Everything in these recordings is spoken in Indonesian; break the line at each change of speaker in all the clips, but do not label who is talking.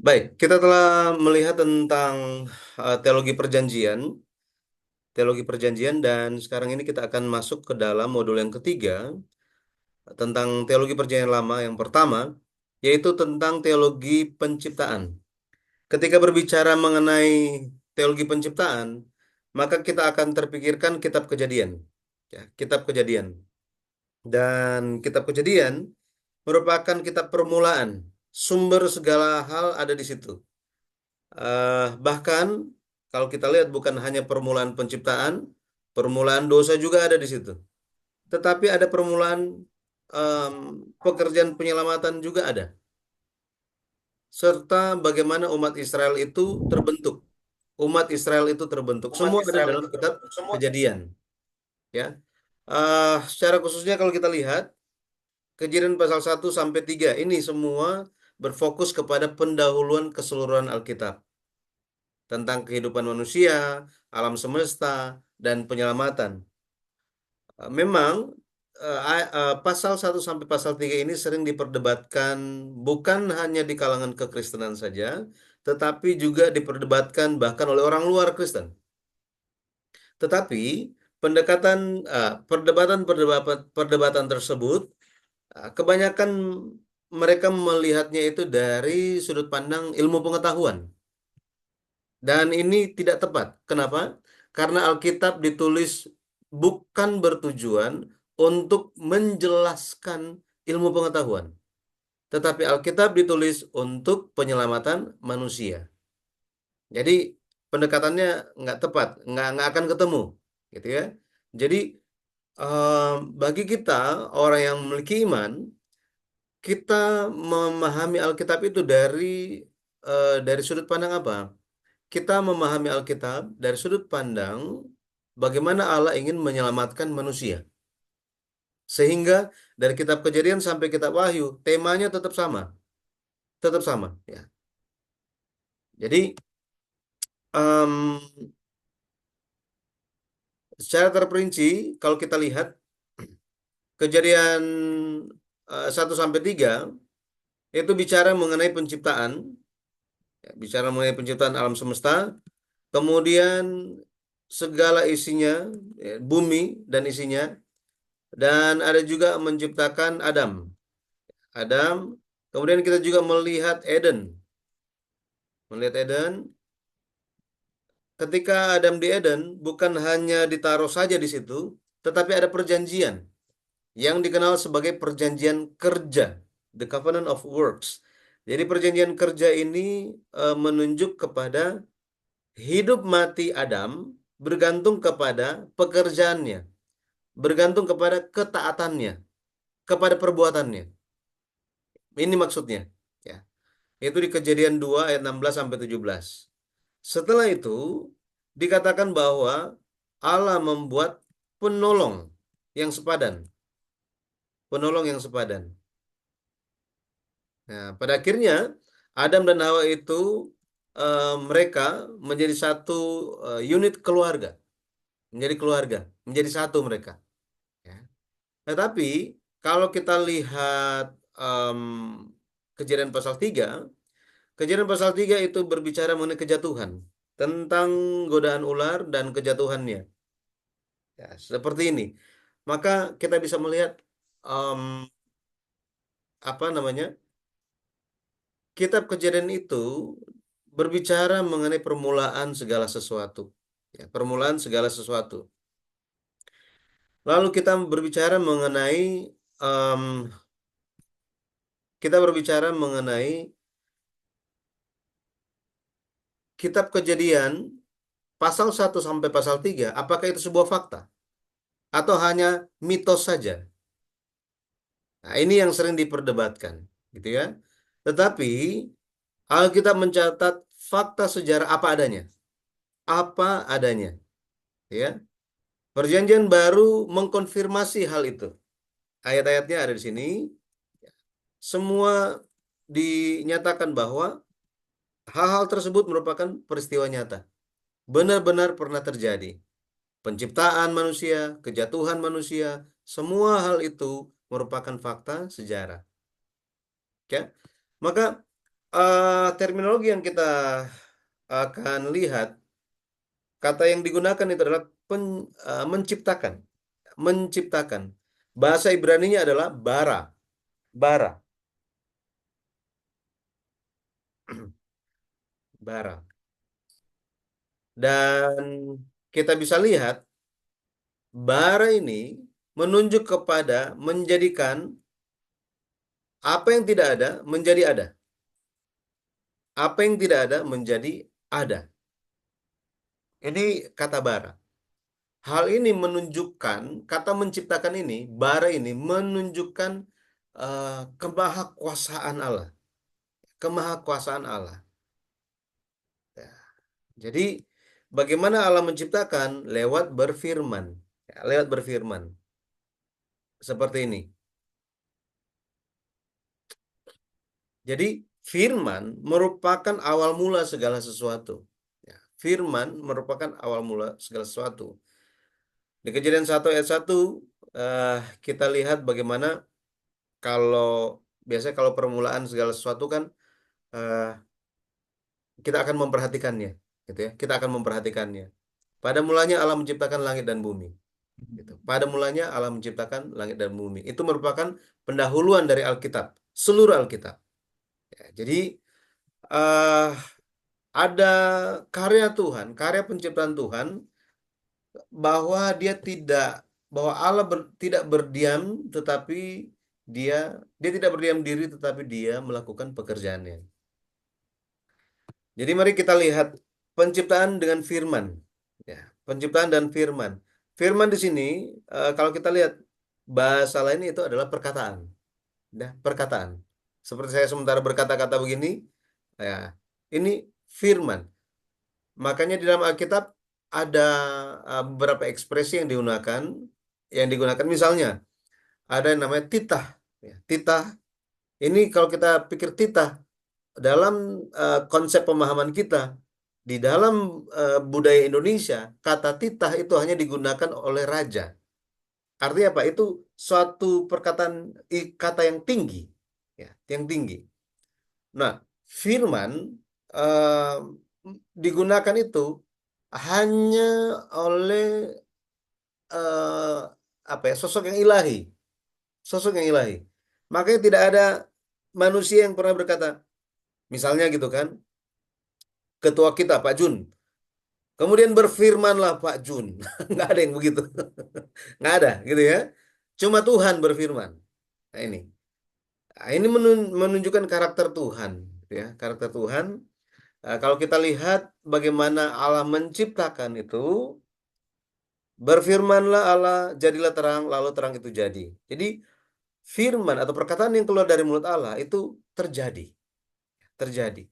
Baik, kita telah melihat tentang teologi perjanjian, dan sekarang ini kita akan masuk ke dalam modul yang ketiga tentang teologi perjanjian lama yang pertama, yaitu tentang teologi penciptaan. Ketika berbicara mengenai teologi penciptaan, maka kita akan terpikirkan kitab Kejadian. Ya, kitab Kejadian. Dan kitab Kejadian merupakan kitab permulaan. Sumber segala hal ada di situ. Bahkan kalau kita lihat bukan hanya permulaan penciptaan, permulaan dosa juga ada di situ. Tetapi ada permulaan em, pekerjaan penyelamatan juga ada. Serta bagaimana umat Israel itu terbentuk. Umat Israel itu terbentuk.
Umat
Semua ada
Israel
dalam
itu
kitab
terbentuk. Semua.
Kejadian. Ya. Secara khususnya kalau kita lihat Kejadian pasal 1 sampai 3 ini semua berfokus kepada pendahuluan keseluruhan Alkitab tentang kehidupan manusia, alam semesta, dan penyelamatan. Memang pasal 1 sampai pasal 3 ini sering diperdebatkan bukan hanya di kalangan kekristenan saja, tetapi juga diperdebatkan bahkan oleh orang luar Kristen. Tetapi perdebatan tersebut kebanyakan mereka melihatnya itu dari sudut pandang ilmu pengetahuan. Dan ini tidak tepat. Kenapa? Karena Alkitab ditulis bukan bertujuan untuk menjelaskan ilmu pengetahuan, tetapi Alkitab ditulis untuk penyelamatan manusia. Jadi pendekatannya nggak tepat, nggak akan ketemu, gitu ya. Jadi eh, bagi kita orang yang memiliki iman, kita memahami Alkitab itu dari sudut pandang apa? Kita memahami Alkitab dari sudut pandang bagaimana Allah ingin menyelamatkan manusia. Sehingga dari kitab Kejadian sampai kitab Wahyu, temanya tetap sama, tetap sama. Ya. Jadi em, secara terperinci, kalau kita lihat Kejadian 1 sampai 3 itu bicara mengenai penciptaan, ya, bicara mengenai penciptaan alam semesta, kemudian segala isinya, ya, bumi dan isinya, dan ada juga menciptakan Adam. Adam, kemudian kita juga melihat Eden. Melihat Eden, ketika Adam di Eden, bukan hanya ditaruh saja di situ, tetapi ada perjanjian yang dikenal sebagai perjanjian kerja, the covenant of works. Jadi perjanjian kerja ini menunjuk kepada hidup mati Adam bergantung kepada pekerjaannya, bergantung kepada ketaatannya, kepada perbuatannya. Ini maksudnya. Ya. Itu di Kejadian 2 ayat 16 sampai 17. Setelah itu dikatakan bahwa Allah membuat penolong yang sepadan, penolong yang sepadan. Nah, pada akhirnya Adam dan Hawa itu mereka menjadi satu unit keluarga, menjadi keluarga, menjadi satu mereka. Ya. Tetapi kalau kita lihat em, Kejadian pasal 3, Kejadian pasal 3 itu berbicara mengenai kejatuhan, tentang godaan ular dan kejatuhannya. Ya, seperti ini. Maka kita bisa melihat em, apa namanya? Kitab Kejadian itu berbicara mengenai permulaan segala sesuatu. Ya, permulaan segala sesuatu. Lalu em, kita berbicara mengenai Kitab Kejadian pasal 1 sampai pasal 3. Apakah itu sebuah fakta atau hanya mitos saja? Nah, ini yang sering diperdebatkan, gitu ya. Tetapi Alkitab mencatat fakta sejarah apa adanya, apa adanya, ya. Perjanjian baru mengkonfirmasi hal itu. Ayat-ayatnya ada di sini. Semua dinyatakan bahwa hal-hal tersebut merupakan peristiwa nyata. Benar-benar pernah terjadi. Penciptaan manusia, kejatuhan manusia, semua hal itu merupakan fakta sejarah. Ya. Maka Terminologi yang kita akan lihat, kata yang digunakan itu adalah menciptakan, menciptakan. Bahasa Ibraninya adalah bara, bara, bara. Dan kita bisa lihat bara ini menunjuk kepada menjadikan apa yang tidak ada menjadi ada. Apa yang tidak ada menjadi ada. Ini kata bara. Hal ini menunjukkan, kata menciptakan ini, bara ini menunjukkan kemahakuasaan Allah. Kemahakuasaan Allah. Ya. Jadi, bagaimana Allah menciptakan? Lewat berfirman. Ya, lewat berfirman. Seperti ini. Jadi, firman merupakan awal mula segala sesuatu. Ya, firman merupakan awal mula segala sesuatu. Di Kejadian 1 ayat 1, eh, kita lihat bagaimana kalau biasanya kalau permulaan segala sesuatu kan eh, kita akan memperhatikannya, gitu ya. Kita akan memperhatikannya. Pada mulanya Allah menciptakan langit dan bumi, gitu. Pada mulanya Allah menciptakan langit dan bumi. Itu merupakan pendahuluan dari Alkitab, seluruh Alkitab. Ya, jadi eh, ada karya Tuhan, karya penciptaan Tuhan bahwa dia tidak bahwa Allah tidak berdiam tetapi dia dia tidak berdiam diri tetapi dia melakukan pekerjaannya. Jadi mari kita lihat penciptaan dengan firman. Ya, penciptaan dan firman. Firman di sini kalau kita lihat bahasa lain itu adalah perkataan. Nah, perkataan. Seperti saya sementara berkata-kata begini, ya, ini firman. Makanya di dalam Alkitab ada beberapa ekspresi yang digunakan misalnya ada yang namanya titah. Ya, titah. Ini kalau kita pikir titah dalam konsep pemahaman kita di dalam budaya Indonesia, kata titah itu hanya digunakan oleh raja. Artinya apa? Itu suatu perkataan kata yang tinggi, ya, yang tinggi. Nah, firman eh, digunakan itu hanya oleh eh, apa ya? Sosok yang ilahi, sosok yang ilahi. Makanya tidak ada manusia yang pernah berkata, misalnya gitu kan, ketua kita Pak Jun. Kemudian berfirmanlah Pak Jun. Nggak ada yang begitu. Nggak ada gitu ya. Cuma Tuhan berfirman. Nah ini. Nah, ini menunjukkan karakter Tuhan. Gitu ya. Karakter Tuhan. Kalau kita lihat bagaimana Allah menciptakan itu. Berfirmanlah Allah, jadilah terang, lalu terang itu jadi. Jadi firman atau perkataan yang keluar dari mulut Allah itu terjadi. Terjadi.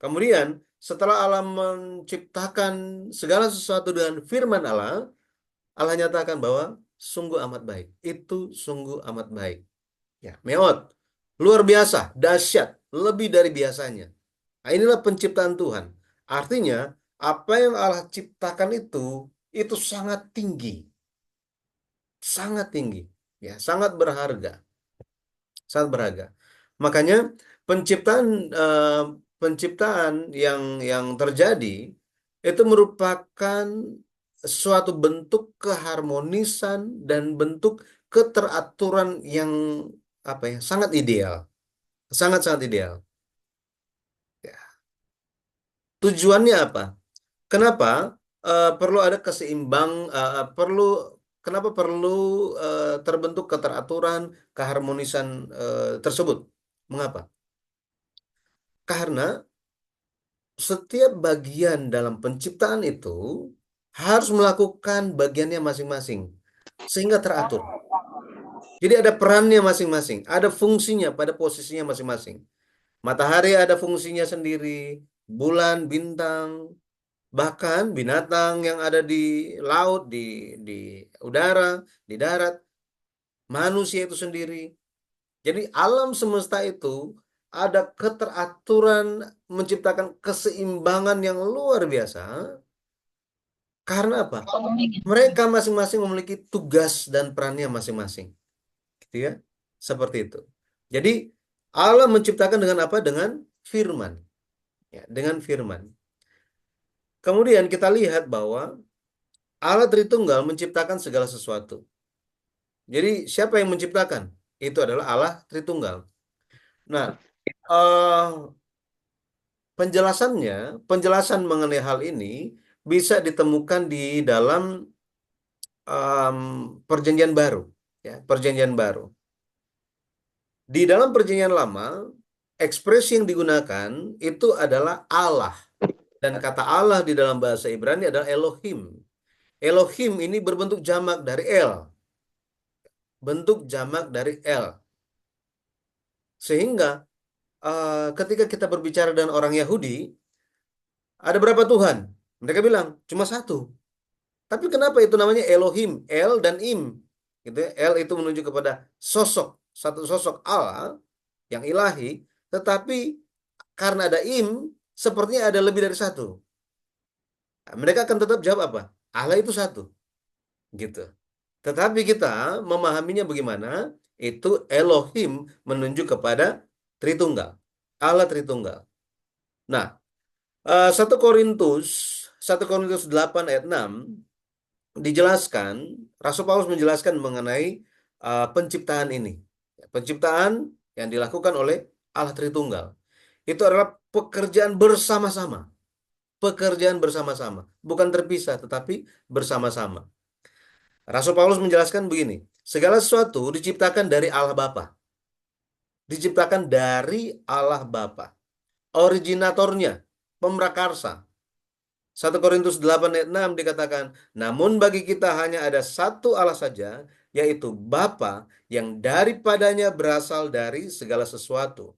Kemudian setelah Allah menciptakan segala sesuatu dengan firman Allah, Allah nyatakan bahwa sungguh amat baik. Itu sungguh amat baik. Ya, meot. Luar biasa, dahsyat, lebih dari biasanya. Nah, inilah penciptaan Tuhan. Artinya, apa yang Allah ciptakan itu sangat tinggi, sangat tinggi, ya, sangat berharga, sangat berharga. Makanya penciptaan eh, penciptaan yang terjadi itu merupakan suatu bentuk keharmonisan dan bentuk keteraturan yang apa ya sangat ideal, sangat sangat ideal. Ya. Tujuannya apa? Kenapa perlu ada perlu kenapa perlu terbentuk keteraturan, keharmonisan tersebut? Mengapa? Karena setiap bagian dalam penciptaan itu harus melakukan bagiannya masing-masing sehingga teratur. Jadi ada perannya masing-masing, ada fungsinya pada posisinya masing-masing. Matahari ada fungsinya sendiri, bulan, bintang, bahkan binatang yang ada di laut, di udara, di darat, manusia itu sendiri. Jadi alam semesta itu ada keteraturan menciptakan keseimbangan yang luar biasa. Karena apa? Mereka masing-masing memiliki tugas dan perannya masing-masing, gitu ya. Seperti itu. Jadi Allah menciptakan dengan apa? Dengan firman. Ya, dengan firman. Kemudian kita lihat bahwa Allah Tritunggal menciptakan segala sesuatu. Jadi siapa yang menciptakan? Itu adalah Allah Tritunggal. Nah, eh, penjelasan mengenai hal ini bisa ditemukan di dalam em, Perjanjian Baru, ya, Perjanjian Baru. Di dalam Perjanjian Lama, ekspresi yang digunakan itu adalah Allah, dan kata Allah di dalam bahasa Ibrani adalah Elohim. Elohim ini berbentuk jamak dari El, bentuk jamak dari El. Sehingga ketika kita berbicara dengan orang Yahudi, ada berapa Tuhan? Mereka bilang cuma satu. Tapi kenapa itu namanya Elohim, El dan Im? Gitu ya. El itu menunjuk kepada sosok, satu sosok Allah yang ilahi, tetapi karena ada Im, sepertinya ada lebih dari satu. Nah, mereka akan tetap jawab apa? Allah itu satu, gitu. Tetapi kita memahaminya bagaimana? Itu Elohim menunjuk kepada Tritunggal, Allah Tritunggal. Nah, 1 Korintus 1 Korintus 8 ayat 6 dijelaskan, Rasul Paulus menjelaskan mengenai penciptaan ini. Penciptaan yang dilakukan oleh Allah Tritunggal. Itu adalah pekerjaan bersama-sama. Pekerjaan bersama-sama. Bukan terpisah, tetapi bersama-sama. Rasul Paulus menjelaskan begini, segala sesuatu diciptakan dari Allah Bapa. Diciptakan dari Allah Bapa. Originatornya, pemrakarsa. 1 Korintus 8 ayat 6 dikatakan, namun bagi kita hanya ada satu Allah saja, yaitu Bapa yang daripadanya berasal dari segala sesuatu.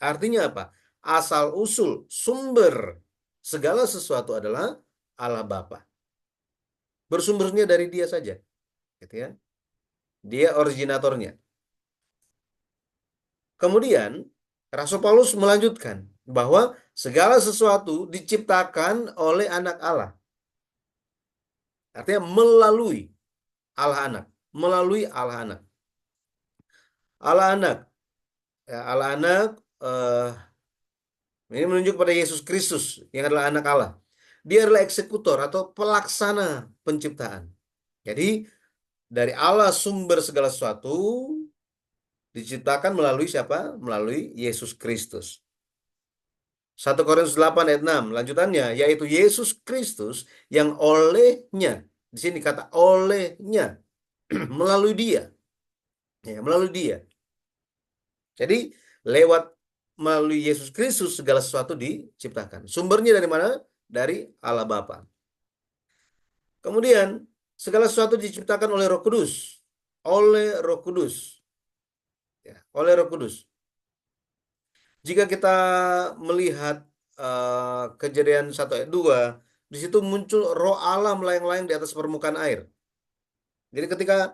Artinya apa? Asal usul, sumber segala sesuatu adalah Allah Bapa. Bersumbernya dari Dia saja, gitu ya. Dia originatornya. Kemudian Rasul Paulus melanjutkan bahwa segala sesuatu diciptakan oleh anak Allah. Artinya melalui Allah anak, melalui Allah anak. Allah anak, ya, Allah anak eh, ini menunjuk pada Yesus Kristus yang adalah anak Allah. Dia adalah eksekutor atau pelaksana penciptaan. Jadi dari Allah sumber segala sesuatu diciptakan melalui siapa? Melalui Yesus Kristus. 1 Korintus 8 ayat 6 lanjutannya, yaitu Yesus Kristus yang olehnya, di sini kata olehnya, melalui dia, ya, melalui dia. Jadi lewat melalui Yesus Kristus segala sesuatu diciptakan. Sumbernya dari mana? Dari Allah Bapa. Kemudian segala sesuatu diciptakan oleh Roh Kudus, oleh Roh Kudus, ya, oleh Roh Kudus. Jika kita melihat Kejadian 1 ayat 2, di situ muncul Roh Allah melayang-layang di atas permukaan air. Jadi ketika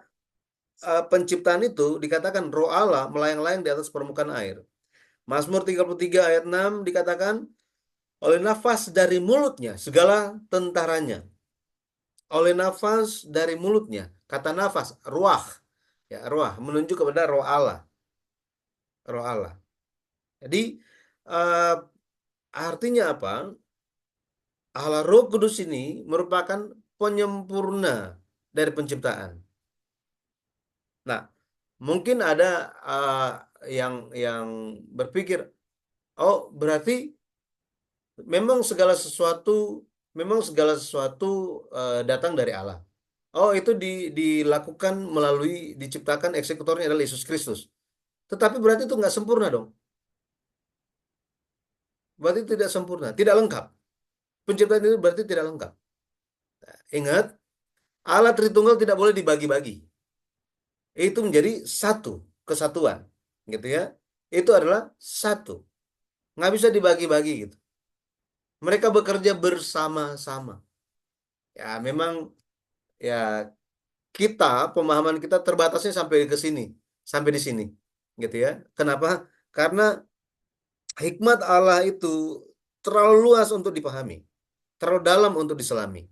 penciptaan itu dikatakan Roh Allah melayang-layang di atas permukaan air. Mazmur 33 ayat 6 dikatakan oleh nafas dari mulutnya segala tentaranya. Oleh nafas dari mulutnya. Kata nafas, ruah. Ya, ruah menunjuk kepada roh Allah. Roh Allah. Jadi eh, artinya apa? Allah Roh Kudus ini merupakan penyempurna dari penciptaan. Nah, mungkin ada eh, yang berpikir, oh berarti memang segala sesuatu datang dari Allah. Oh, itu dilakukan melalui diciptakan eksekutornya adalah Yesus Kristus. Tetapi berarti itu nggak sempurna dong. Berarti tidak sempurna, tidak lengkap. Penciptaan itu berarti tidak lengkap. Ingat, Allah Tritunggal tidak boleh dibagi-bagi. Itu menjadi satu kesatuan, gitu ya. Itu adalah satu, nggak bisa dibagi-bagi gitu. Mereka bekerja bersama-sama. Ya, memang ya kita pemahaman kita terbatasnya sampai ke sini, sampai di sini, gitu ya. Kenapa? Karena hikmat Allah itu terlalu luas untuk dipahami, terlalu dalam untuk diselami,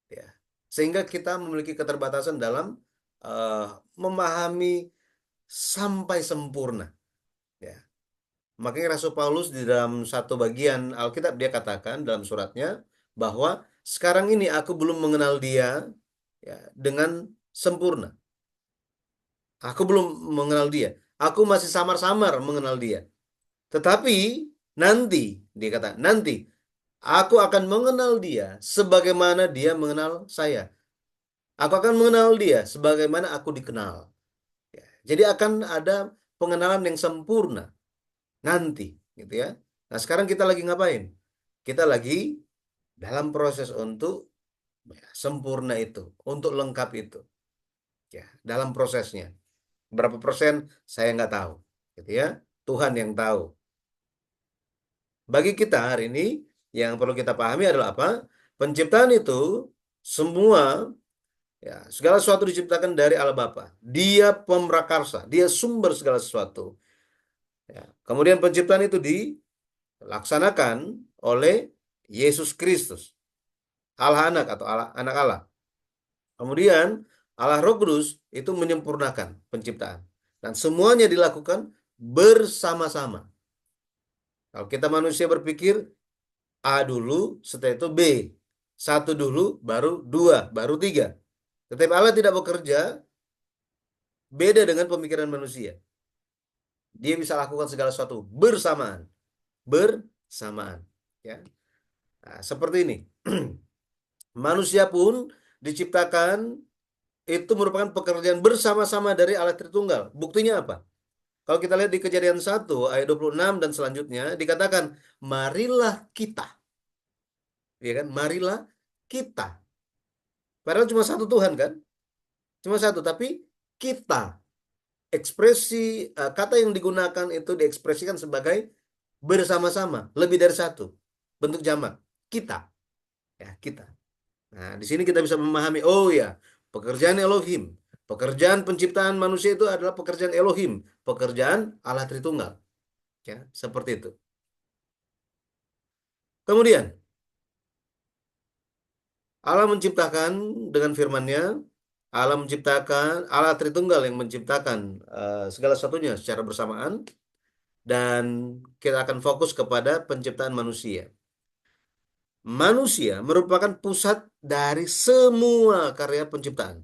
ya. Sehingga kita memiliki keterbatasan dalam eh, memahami sampai sempurna, ya. Makanya Rasul Paulus di dalam satu bagian Alkitab dia katakan dalam suratnya bahwa sekarang ini aku belum mengenal dia ya, dengan sempurna. Aku belum mengenal dia. Aku masih samar-samar mengenal dia. Tetapi nanti, dia kata, nanti aku akan mengenal dia sebagaimana dia mengenal saya. Aku akan mengenal dia sebagaimana aku dikenal. Ya, jadi akan ada pengenalan yang sempurna nanti, gitu ya. Nah, sekarang kita lagi ngapain? Kita lagi dalam proses untuk ya, sempurna itu, untuk lengkap itu. Ya, dalam prosesnya. Berapa persen saya nggak tahu, gitu ya. Tuhan yang tahu. Bagi kita hari ini yang perlu kita pahami adalah apa? Penciptaan itu semua ya segala sesuatu diciptakan dari Allah Bapa. Dia pemrakarsa, dia sumber segala sesuatu. Ya. Kemudian penciptaan itu dilaksanakan oleh Yesus Kristus, Allah anak atau Allah anak Allah. Kemudian Allah Roh Kudus itu menyempurnakan penciptaan dan semuanya dilakukan bersama-sama. Kalau kita manusia berpikir A dulu, setelah itu B. Satu dulu, baru dua, baru tiga. Tetapi Allah tidak bekerja beda dengan pemikiran manusia. Dia bisa lakukan segala sesuatu bersamaan. Bersamaan. Ya. Nah, seperti ini. Manusia pun diciptakan itu merupakan pekerjaan bersama-sama dari Allah Tritunggal. Buktinya apa? Kalau kita lihat di Kejadian 1 ayat 26 dan selanjutnya dikatakan, marilah kita. Ya kan? Marilah kita. Padahal cuma satu Tuhan kan? Cuma satu, tapi kita. Ekspresi kata yang digunakan itu diekspresikan sebagai bersama-sama, lebih dari satu. Bentuk jamak. Kita. Ya, kita. Nah, di sini kita bisa memahami, oh ya, pekerjaan Elohim. Pekerjaan penciptaan manusia itu adalah pekerjaan Elohim. Pekerjaan Allah Tritunggal. Ya, seperti itu. Kemudian, Allah menciptakan dengan firman-Nya, Allah menciptakan, Allah Tritunggal yang menciptakan segala sesuatunya secara bersamaan, dan kita akan fokus kepada penciptaan manusia. Manusia merupakan pusat dari semua karya penciptaan.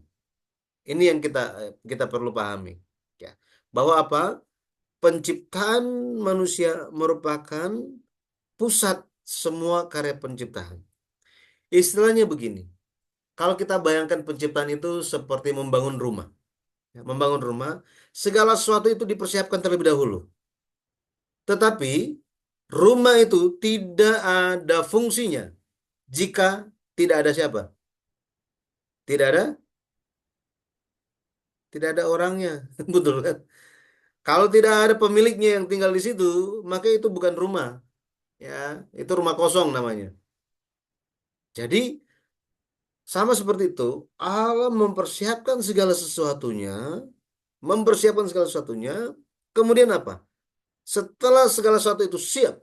Ini yang kita perlu pahami, ya. Bahwa apa? Penciptaan manusia merupakan pusat semua karya penciptaan. Istilahnya begini, kalau kita bayangkan penciptaan itu seperti membangun rumah. Ya, membangun rumah, segala sesuatu itu dipersiapkan terlebih dahulu. Tetapi rumah itu tidak ada fungsinya jika tidak ada siapa? Tidak ada, tidak ada orangnya. Betul kan? Kalau tidak ada pemiliknya yang tinggal di situ, maka itu bukan rumah. Ya, itu rumah kosong namanya. Jadi sama seperti itu, Allah mempersiapkan segala sesuatunya, mempersiapkan segala sesuatunya. Kemudian apa? Setelah segala sesuatu itu siap,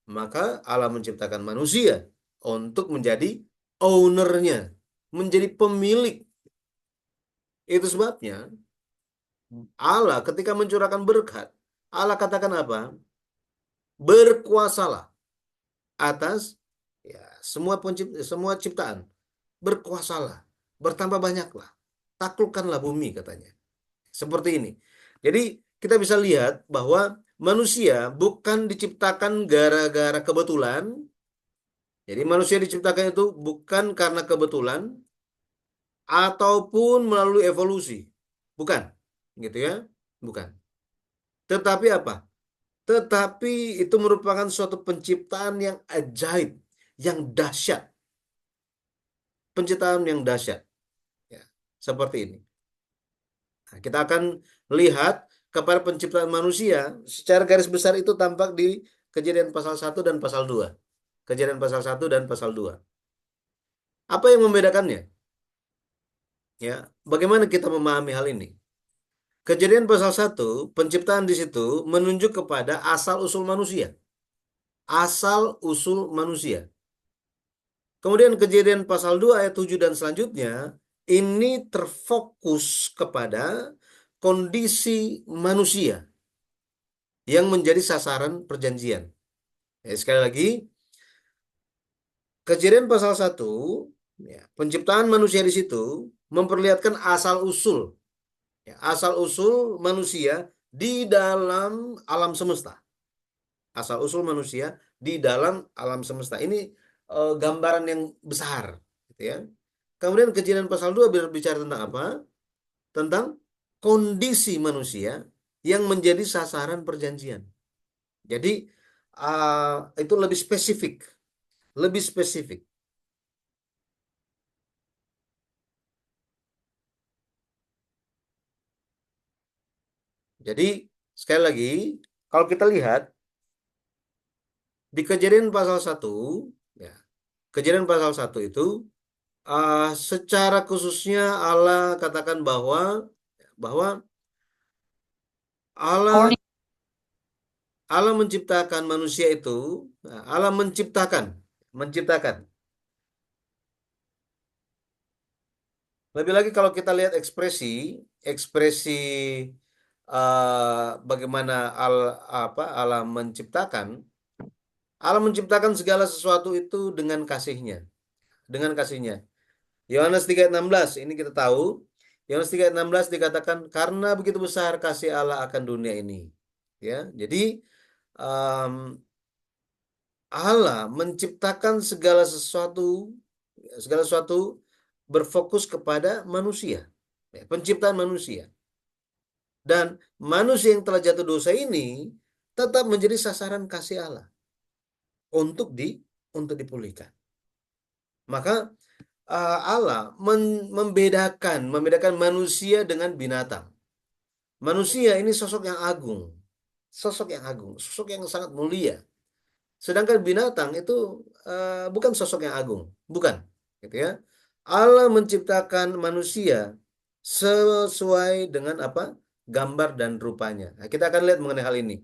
maka Allah menciptakan manusia untuk menjadi ownernya, menjadi pemilik. Itu sebabnya Allah ketika mencurahkan berkat, Allah katakan apa? Berkuasalah atas ya, semua ciptaan. Berkuasalah, bertambah banyaklah, taklukkanlah bumi katanya. Seperti ini. Jadi kita bisa lihat bahwa manusia bukan diciptakan gara-gara kebetulan. Jadi manusia diciptakan itu bukan karena kebetulan ataupun melalui evolusi. Bukan. Gitu ya. Bukan. Tetapi apa? Tetapi itu merupakan suatu penciptaan yang ajaib, yang dahsyat. Penciptaan yang dahsyat. Ya, seperti ini. Nah, kita akan lihat kepada penciptaan manusia secara garis besar itu tampak di Kejadian pasal 1 dan pasal 2. Kejadian pasal 1 dan pasal 2. Apa yang membedakannya? Ya, bagaimana kita memahami hal ini? Kejadian pasal 1, penciptaan di situ menunjuk kepada asal-usul manusia. Asal-usul manusia. Kemudian Kejadian pasal 2 ayat 7 dan selanjutnya ini terfokus kepada kondisi manusia yang menjadi sasaran perjanjian. Ya, sekali lagi, Kejadian pasal 1, ya, penciptaan manusia di situ memperlihatkan asal-usul, ya, asal-usul manusia di dalam alam semesta. Asal-usul manusia di dalam alam semesta. Ini gambaran yang besar, gitu ya. Kemudian kejadian pasal 2 berbicara tentang apa? Tentang kondisi manusia yang menjadi sasaran perjanjian. Jadi itu lebih spesifik, lebih spesifik. Jadi sekali lagi, kalau kita lihat di kejadian pasal 1, ya, kejadian pasal 1 itu secara khususnya Allah katakan bahwa Allah Allah menciptakan manusia itu, Allah menciptakan. Lebih lagi kalau kita lihat ekspresi bagaimana Allah menciptakan. Allah menciptakan segala sesuatu itu dengan kasihnya. Yohanes 3:16 ini kita tahu. Yohanes 3:16 dikatakan karena begitu besar kasih Allah akan dunia ini. Ya, jadi um, Allah menciptakan segala sesuatu berfokus kepada manusia, ya, penciptaan manusia. Dan manusia yang telah jatuh dosa ini tetap menjadi sasaran kasih Allah untuk dipulihkan. Maka Allah membedakan manusia dengan binatang. Manusia ini sosok yang sangat mulia. Sedangkan binatang itu bukan sosok yang agung, bukan, gitu ya. Allah menciptakan manusia sesuai dengan apa? Gambar dan rupanya. Nah, kita akan lihat mengenai hal ini,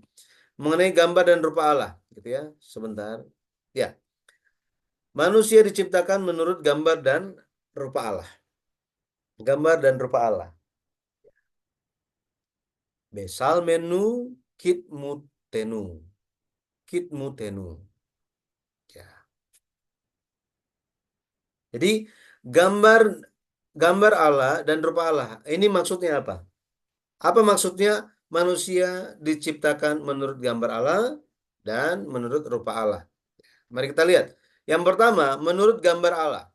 mengenai gambar dan rupa Allah, gitu ya. Sebentar, ya. Manusia diciptakan menurut gambar dan rupa Allah. Gambar dan rupa Allah. Besal menu kitmutenu. Kitmutenu. Ya. Jadi gambar gambar Allah dan rupa Allah. Ini maksudnya apa? Apa maksudnya manusia diciptakan menurut gambar Allah dan menurut rupa Allah? Mari kita lihat. Yang pertama, menurut gambar Allah.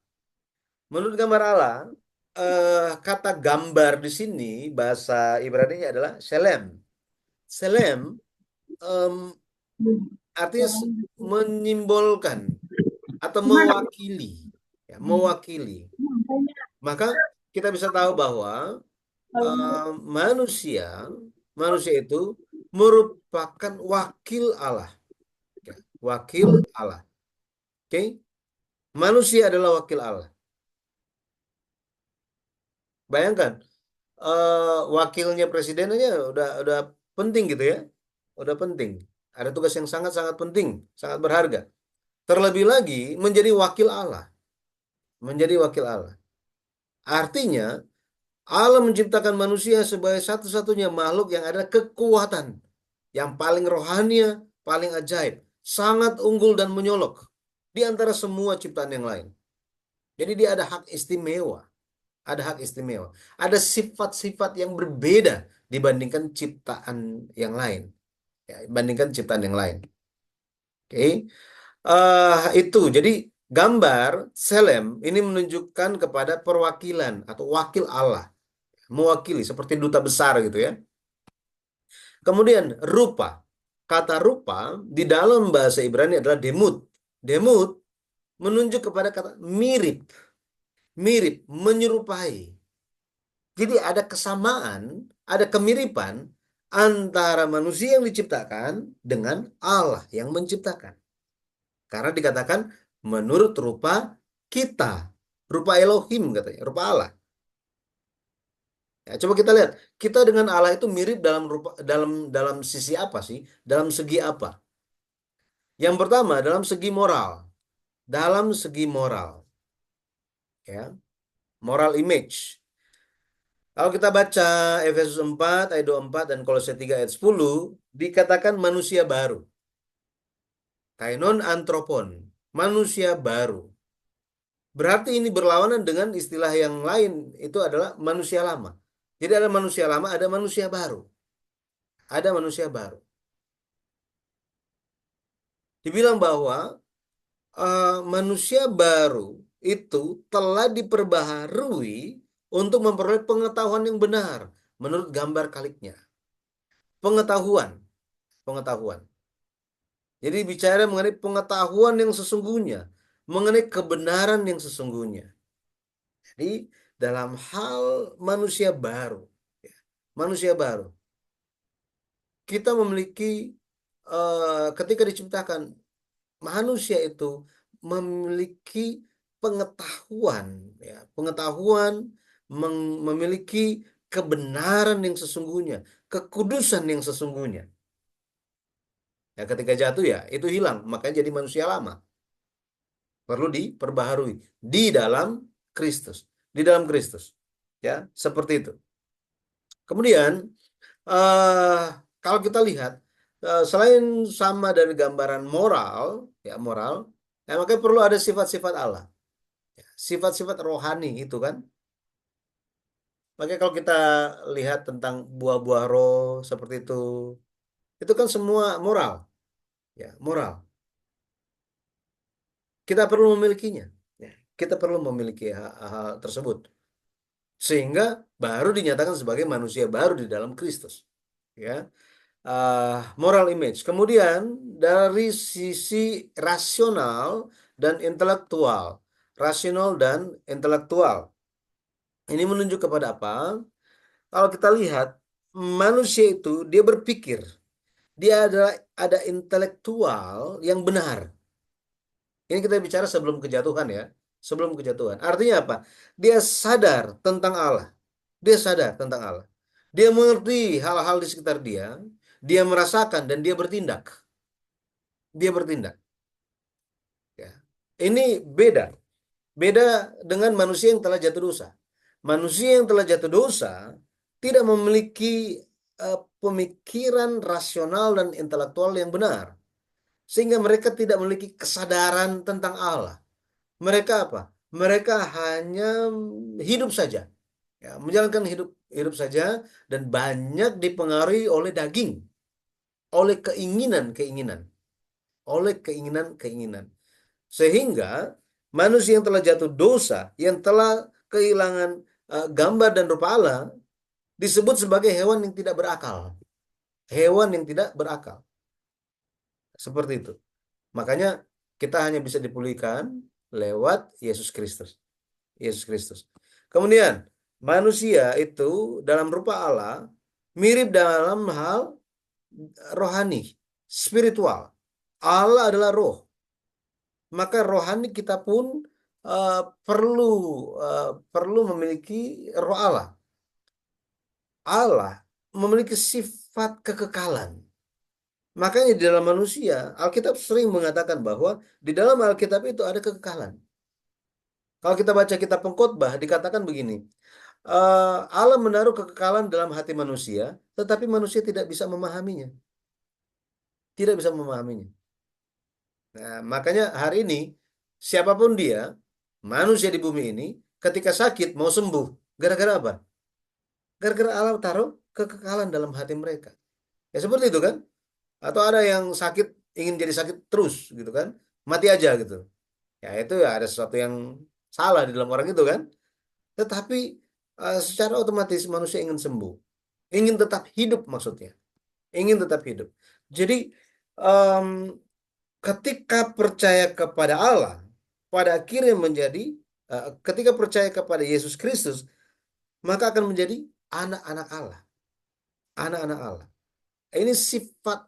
Menurut gambar Allah, kata gambar di sini bahasa Ibrani adalah selem. Selem em, artinya menyimbolkan atau mewakili, ya, mewakili. Maka kita bisa tahu bahwa eh, manusia, manusia itu merupakan wakil Allah, ya, wakil Allah. Oke, manusia adalah wakil Allah. Bayangkan, wakilnya presiden aja udah penting gitu ya, udah penting. Ada tugas yang sangat-sangat penting, sangat berharga. Terlebih lagi menjadi wakil Allah. Artinya Allah menciptakan manusia sebagai satu-satunya makhluk yang ada kekuatan yang paling rohani, paling ajaib, sangat unggul dan menyolok di antara semua ciptaan yang lain. Jadi dia ada hak istimewa, ada hak istimewa, ada sifat-sifat yang berbeda dibandingkan ciptaan yang lain, ya, dibandingkan ciptaan yang lain. Oke, itu jadi gambar selem ini menunjukkan kepada perwakilan atau wakil Allah, mewakili seperti duta besar gitu ya. Kemudian rupa. Kata rupa di dalam bahasa Ibrani adalah demut. Demut menunjuk kepada kata mirip. Mirip, menyerupai. Jadi ada kesamaan, ada kemiripan antara manusia yang diciptakan dengan Allah yang menciptakan. Karena dikatakan menurut rupa kita. Rupa Elohim katanya, rupa Allah. Ya, coba kita lihat, kita dengan Allah itu mirip dalam rupa dalam sisi apa sih? Dalam segi apa? Yang pertama, dalam segi moral. Dalam segi moral, ya. Moral image. Kalau kita baca Efesus 4 ayat 24 dan Kolose 3 ayat 10, dikatakan manusia baru. Kainon antropon, manusia baru. Berarti ini berlawanan dengan istilah yang lain, itu adalah manusia lama. Jadi ada manusia lama, ada manusia baru. Ada manusia baru. Dibilang bahwa manusia baru itu telah diperbaharui untuk memperoleh pengetahuan yang benar menurut gambar kaliknya. Pengetahuan, pengetahuan. Jadi bicara mengenai pengetahuan yang sesungguhnya, mengenai kebenaran yang sesungguhnya. Jadi dalam hal manusia baru, ya, manusia baru, kita memiliki ketika diciptakan manusia itu memiliki pengetahuan, ya, pengetahuan memiliki kebenaran yang sesungguhnya, kekudusan yang sesungguhnya. Ya, ketika jatuh ya itu hilang, makanya jadi manusia lama. Perlu diperbaharui di dalam Kristus, di dalam Kristus. Ya, seperti itu. Kemudian eh kalau kita lihat selain sama dari gambaran moral, ya moral, ya makanya perlu ada sifat-sifat Allah, sifat-sifat rohani itu kan. Makanya kalau kita lihat tentang buah-buah roh seperti itu kan semua moral, ya moral. Kita perlu memilikinya, ya. Kita perlu memiliki hal tersebut sehingga baru dinyatakan sebagai manusia baru di dalam Kristus, ya. Moral image. Kemudian dari sisi rasional dan intelektual. Rasional dan intelektual. Ini menunjuk kepada apa? Kalau kita lihat, manusia itu dia berpikir. Dia ada intelektual yang benar. Ini kita bicara sebelum kejatuhan ya. Sebelum kejatuhan. Artinya apa? Dia sadar tentang Allah. Dia sadar tentang Allah. Dia mengerti hal-hal di sekitar dia. Dia merasakan dan dia bertindak. Dia bertindak. Ya. Ini beda. Beda dengan manusia yang telah jatuh dosa. Manusia yang telah jatuh dosa tidak memiliki pemikiran rasional dan intelektual yang benar. Sehingga mereka tidak memiliki kesadaran tentang Allah. Mereka apa? Mereka hanya hidup saja. Ya, menjalankan hidup hidup saja dan banyak dipengaruhi oleh daging, oleh keinginan-keinginan, oleh keinginan-keinginan. Sehingga manusia yang telah jatuh dosa, yang telah kehilangan gambar dan rupa Allah, disebut sebagai hewan yang tidak berakal. Hewan yang tidak berakal. Seperti itu. Makanya kita hanya bisa dipulihkan lewat Yesus Kristus. Yesus Kristus. Kemudian, manusia itu dalam rupa Allah mirip dalam hal rohani, spiritual. Allah adalah roh. Maka rohani kita pun uh, perlu perlu memiliki roh Allah. Allah memiliki sifat kekekalan. Makanya di dalam manusia, Alkitab sering mengatakan bahwa di dalam Alkitab itu ada kekekalan. Kalau kita baca kitab Pengkhotbah, dikatakan begini, Allah menaruh kekekalan dalam hati manusia, tetapi manusia tidak bisa memahaminya. Tidak bisa memahaminya. Nah, makanya hari ini, siapapun dia, manusia di bumi ini, ketika sakit mau sembuh. Gara-gara apa? Gara-gara Allah taruh kekekalan dalam hati mereka. Ya seperti itu kan? Atau ada yang sakit, ingin jadi sakit terus gitu kan? Mati aja gitu. Ya itu ya ada sesuatu yang salah di dalam orang itu kan? Tetapi secara otomatis manusia ingin sembuh. Ingin tetap hidup maksudnya. Ingin tetap hidup. Jadi em, ketika percaya kepada Allah, pada akhirnya menjadi ketika percaya kepada Yesus Kristus, maka akan menjadi anak-anak Allah, anak-anak Allah. Ini sifat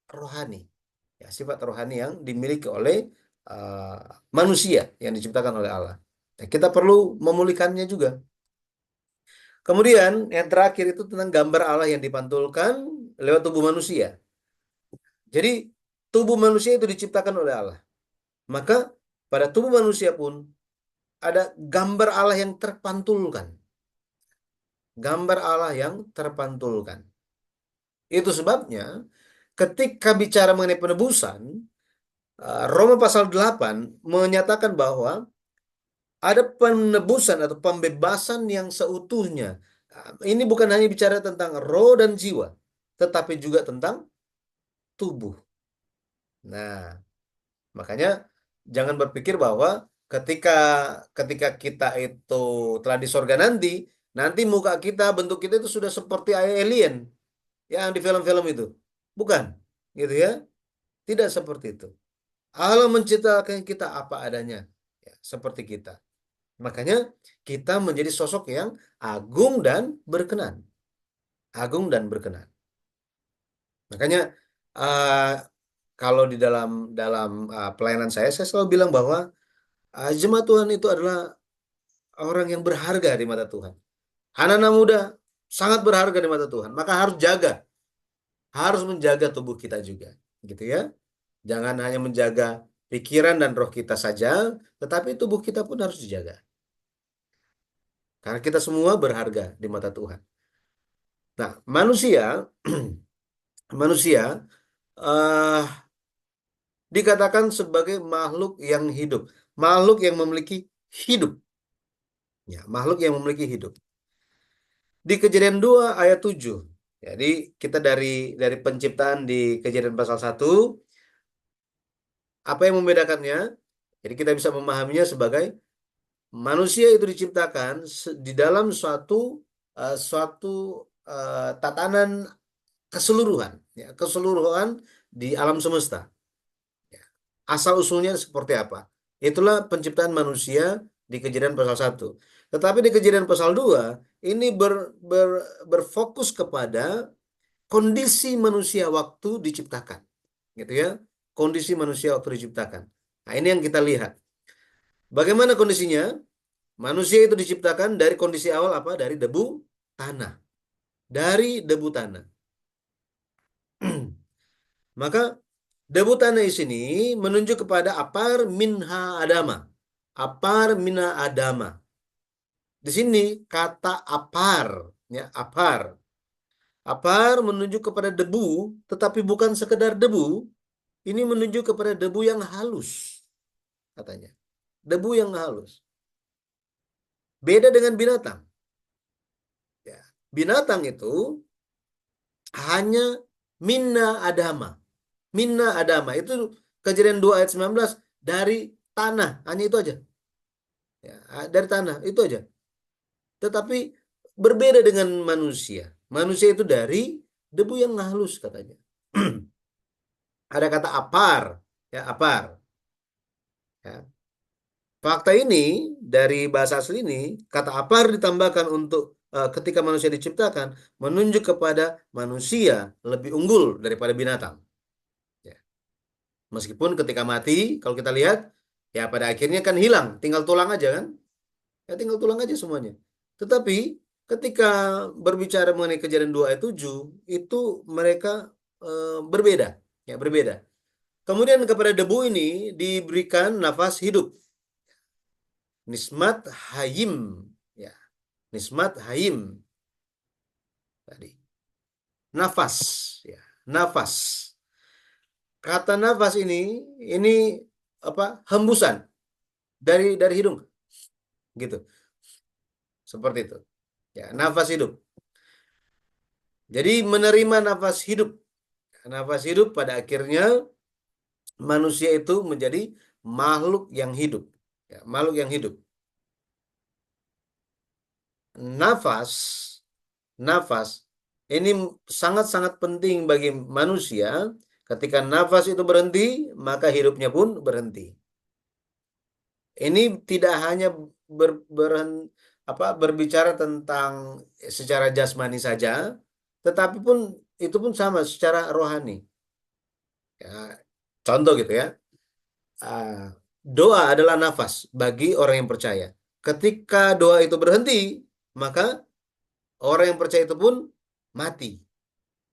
rohani, ya sifat rohani yang dimiliki oleh uh, manusia yang diciptakan oleh Allah. Nah, kita perlu memulihkannya juga. Kemudian yang terakhir itu tentang gambar Allah yang dipantulkan lewat tubuh manusia. Jadi tubuh manusia itu diciptakan oleh Allah. Maka pada tubuh manusia pun ada gambar Allah yang terpantulkan. gambar Allah yang terpantulkan. Itu sebabnya ketika bicara mengenai penebusan, Roma pasal 8 menyatakan bahwa ada penebusan atau pembebasan yang seutuhnya. Ini bukan hanya bicara tentang roh dan jiwa, tetapi juga tentang tubuh. Nah, makanya jangan berpikir bahwa ketika ketika kita itu telah di sorga nanti, nanti muka kita, bentuk kita itu sudah seperti alien yang di film-film itu. Bukan, gitu ya. Tidak seperti itu. Allah menciptakan kita apa adanya, ya, seperti kita. Makanya kita menjadi sosok yang agung dan berkenan. Agung dan berkenan. Makanya uh, kalau di dalam dalam pelayanan saya selalu bilang bahwa jemaat Tuhan itu adalah orang yang berharga di mata Tuhan. Anak-anak muda sangat berharga di mata Tuhan. Maka harus menjaga tubuh kita juga, gitu ya. Jangan hanya menjaga pikiran dan roh kita saja, tetapi tubuh kita pun harus dijaga. Karena kita semua berharga di mata Tuhan. Nah, manusia manusia eh, dikatakan sebagai makhluk yang hidup, makhluk yang memiliki hidup. Ya, makhluk yang memiliki hidup. Di Kejadian 2 ayat 7. Jadi kita dari penciptaan di Kejadian pasal 1, apa yang membedakannya? Jadi kita bisa memahaminya sebagai manusia itu diciptakan di dalam suatu tatanan keseluruhan, ya, keseluruhan di alam semesta. Ya. Asal usulnya seperti apa? Itulah penciptaan manusia di Kejadian pasal 1. Tetapi di Kejadian pasal 2 ini berfokus kepada kondisi manusia waktu diciptakan, gitu ya. Kondisi manusia waktu diciptakan. Nah, ini yang kita lihat. Bagaimana kondisinya? Manusia itu diciptakan dari kondisi awal apa? Dari debu tanah. Dari debu tanah. Maka debu tanah di sini menunjuk kepada apar minha adama. Apar minha adama. Di sini kata apar, ya, apar. Apar menunjuk kepada debu, tetapi bukan sekedar debu. Ini menunjuk kepada debu yang halus, katanya. Debu yang halus. Beda dengan binatang. Ya. Binatang itu hanya minna adama. Minna adama. Itu Kejadian 2 ayat 19 dari tanah. Hanya itu aja. Ya, dari tanah. Itu aja. Tetapi berbeda dengan manusia. Manusia itu dari debu yang halus katanya. Ada kata apar. Ya, apar. Ya. Fakta ini dari bahasa asli ini, kata apar ditambahkan untuk ketika manusia diciptakan, menunjuk kepada manusia lebih unggul daripada binatang. Ya. Meskipun ketika mati, kalau kita lihat, ya pada akhirnya kan hilang, tinggal tulang aja kan? Ya tinggal tulang aja semuanya. Tetapi ketika berbicara mengenai Kejadian 2 ayat 7, itu mereka berbeda, ya berbeda. Kemudian kepada debu ini diberikan nafas hidup. Nismat Hayim, ya, Nismat Hayim tadi. Nafas, ya, nafas. Kata nafas ini apa? Hembusan dari hidung, gitu. Seperti itu. Ya, nafas hidup. Jadi menerima nafas hidup. Nafas hidup pada akhirnya manusia itu menjadi makhluk yang hidup. Ya, makhluk yang hidup. Nafas, nafas ini sangat-sangat penting bagi manusia. Ketika nafas itu berhenti, maka hidupnya pun berhenti. Ini tidak hanya ber, berhen- berbicara tentang secara jasmani saja, tetapi pun itu pun sama secara rohani. Ya, contoh gitu ya. Ah, doa adalah nafas bagi orang yang percaya. Ketika doa itu berhenti, maka orang yang percaya itu pun mati.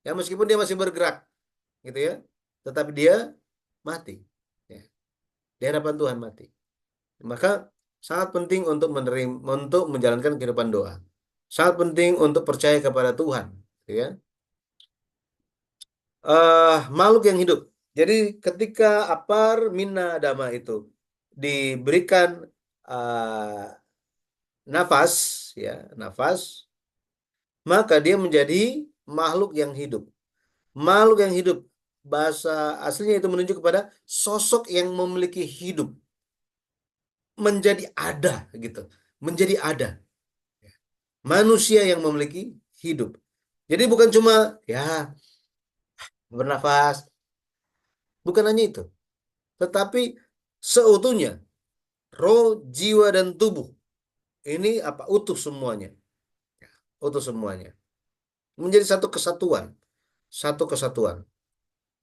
Ya, meskipun dia masih bergerak, gitu ya, tetapi dia mati. Ya, di hadapan Tuhan mati. Maka sangat penting untuk menjalankan kehidupan doa. Sangat penting untuk percaya kepada Tuhan, ya. Makhluk yang hidup. Jadi ketika apar minna dama itu diberikan nafas, ya, nafas, maka dia menjadi makhluk yang hidup. Makhluk yang hidup, bahasa aslinya itu menunjuk kepada sosok yang memiliki hidup, menjadi ada gitu, menjadi ada. Manusia yang memiliki hidup. Jadi bukan cuma ya bernafas, bukan hanya itu, tetapi seutuhnya, roh, jiwa dan tubuh ini apa utuh semuanya, utuh semuanya menjadi satu kesatuan, satu kesatuan.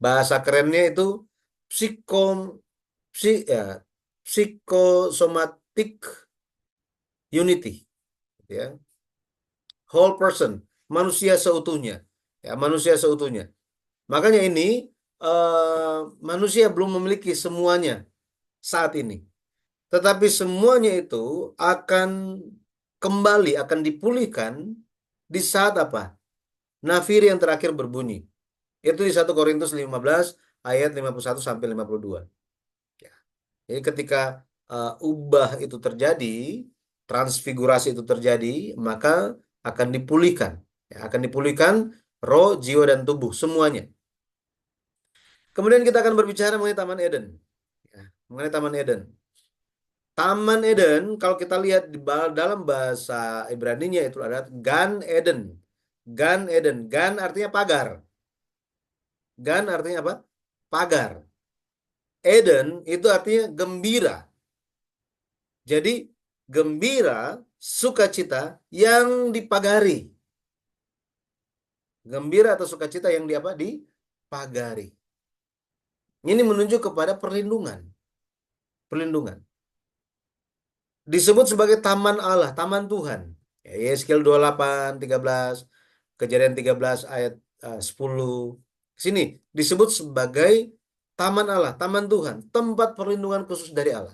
Bahasa kerennya itu psikom, ya, psychosomatic unity, ya, whole person, manusia seutuhnya, ya, manusia seutuhnya. Makanya ini manusia belum memiliki semuanya saat ini, tetapi semuanya itu akan kembali, akan dipulihkan di saat apa? Nafiri yang terakhir berbunyi. Itu di 1 Korintus 15 ayat 51 sampai 52. Ya. Jadi ketika ubah itu terjadi, transfigurasi itu terjadi, maka akan dipulihkan. Ya, akan dipulihkan roh, jiwa, dan tubuh semuanya. Kemudian kita akan berbicara mengenai Taman Eden. Ya, mengenai Taman Eden. Taman Eden, kalau kita lihat di dalam bahasa Ibrani-nya itu ada Gan Eden. Gan Eden. Gan artinya pagar. Gan artinya apa? Pagar. Eden itu artinya gembira. Jadi gembira, sukacita yang dipagari. Gembira atau sukacita yang di apa? Dipagari. Ini menunjuk kepada perlindungan. Perlindungan. Disebut sebagai taman Allah, taman Tuhan. Ya, Yeskiel 28:13, Kejadian 13 ayat 10. Sini disebut sebagai taman Allah, taman Tuhan, tempat perlindungan khusus dari Allah.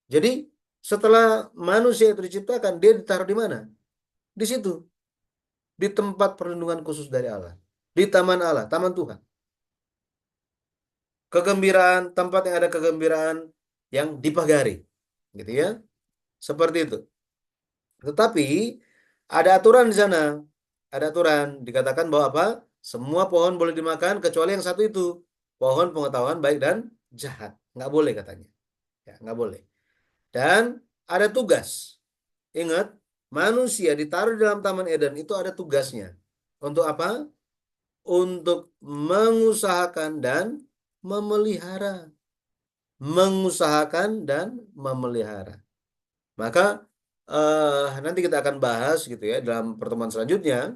Jadi setelah manusia itu diciptakan, dia ditaruh di mana? Di situ, di tempat perlindungan khusus dari Allah, di taman Allah, taman Tuhan. Kegembiraan, tempat yang ada kegembiraan yang dipagari, gitu ya, seperti itu. Tetapi ada aturan di sana, ada aturan dikatakan bahwa apa? Semua pohon boleh dimakan kecuali yang satu itu, pohon pengetahuan baik dan jahat, nggak boleh katanya, ya nggak boleh. Dan ada tugas. Ingat, manusia ditaruh di dalam Taman Eden itu ada tugasnya. Untuk apa? Untuk mengusahakan dan memelihara. Mengusahakan dan memelihara. Maka nanti kita akan bahas gitu ya dalam pertemuan selanjutnya.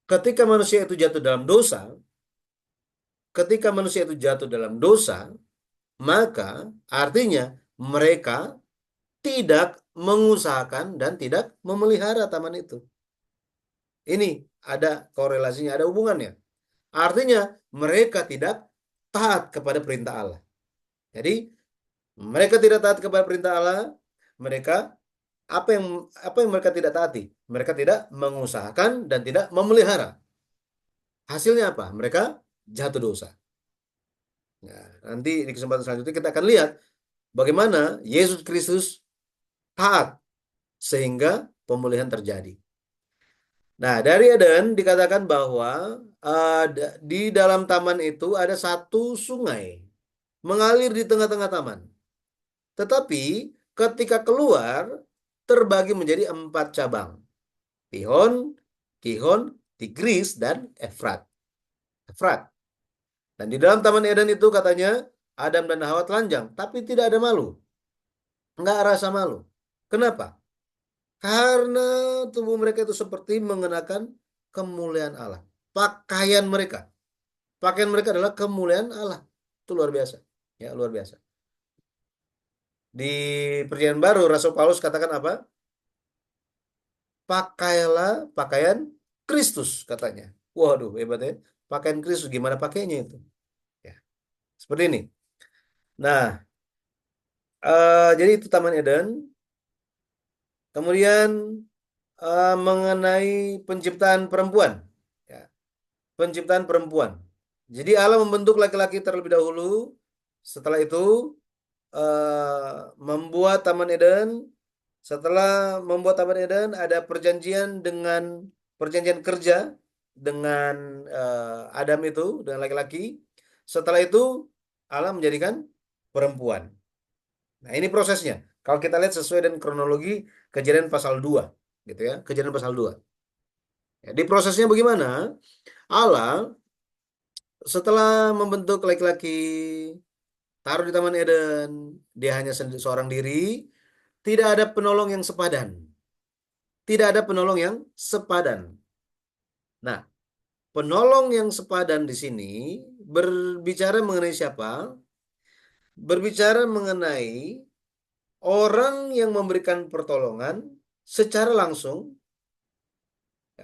Ketika manusia itu jatuh dalam dosa, ketika manusia itu jatuh dalam dosa, maka artinya mereka tidak mengusahakan dan tidak memelihara taman itu. Ini ada korelasinya, ada hubungannya. Artinya mereka tidak taat kepada perintah Allah. Jadi mereka tidak taat kepada perintah Allah, mereka apa yang apa yang mereka tidak taati? Mereka tidak mengusahakan dan tidak memelihara. Hasilnya apa? Mereka jatuh dosa. Nah, nanti di kesempatan selanjutnya kita akan lihat bagaimana Yesus Kristus taat sehingga pemulihan terjadi. Nah, dari Eden dikatakan bahwa di dalam taman itu ada satu sungai mengalir di tengah-tengah taman. Tetapi ketika keluar terbagi menjadi 4 cabang. Pihon, Gihon, Tigris, dan Efrat. Efrat. Dan di dalam Taman Eden itu katanya Adam dan Hawa telanjang, tapi tidak ada malu. Nggak rasa malu. Kenapa? Karena tubuh mereka itu seperti mengenakan kemuliaan Allah. Pakaian mereka. Pakaian mereka adalah kemuliaan Allah. Itu luar biasa. Ya, luar biasa. Di Perjanjian Baru, Rasul Paulus katakan apa? Pakailah pakaian Kristus katanya. Waduh, hebat ya. Pakaian Kristus, gimana pakainya itu? Ya, seperti ini. Nah, jadi itu Taman Eden. Kemudian mengenai penciptaan perempuan. Ya, penciptaan perempuan. Jadi Allah membentuk laki-laki terlebih dahulu. Setelah itu membuat Taman Eden. Setelah membuat Taman Eden, ada perjanjian kerja dengan Adam itu dengan laki-laki. Setelah itu Allah menjadikan perempuan. Nah, ini prosesnya. Kalau kita lihat sesuai dengan kronologi Kejadian pasal 2, gitu ya. Kejadian pasal 2. Ya, di prosesnya bagaimana? Allah setelah membentuk laki-laki, taruh di Taman Eden, dia hanya seorang diri, tidak ada penolong yang sepadan. Tidak ada penolong yang sepadan. Nah, penolong yang sepadan di sini berbicara mengenai siapa? Berbicara mengenai orang yang memberikan pertolongan secara langsung,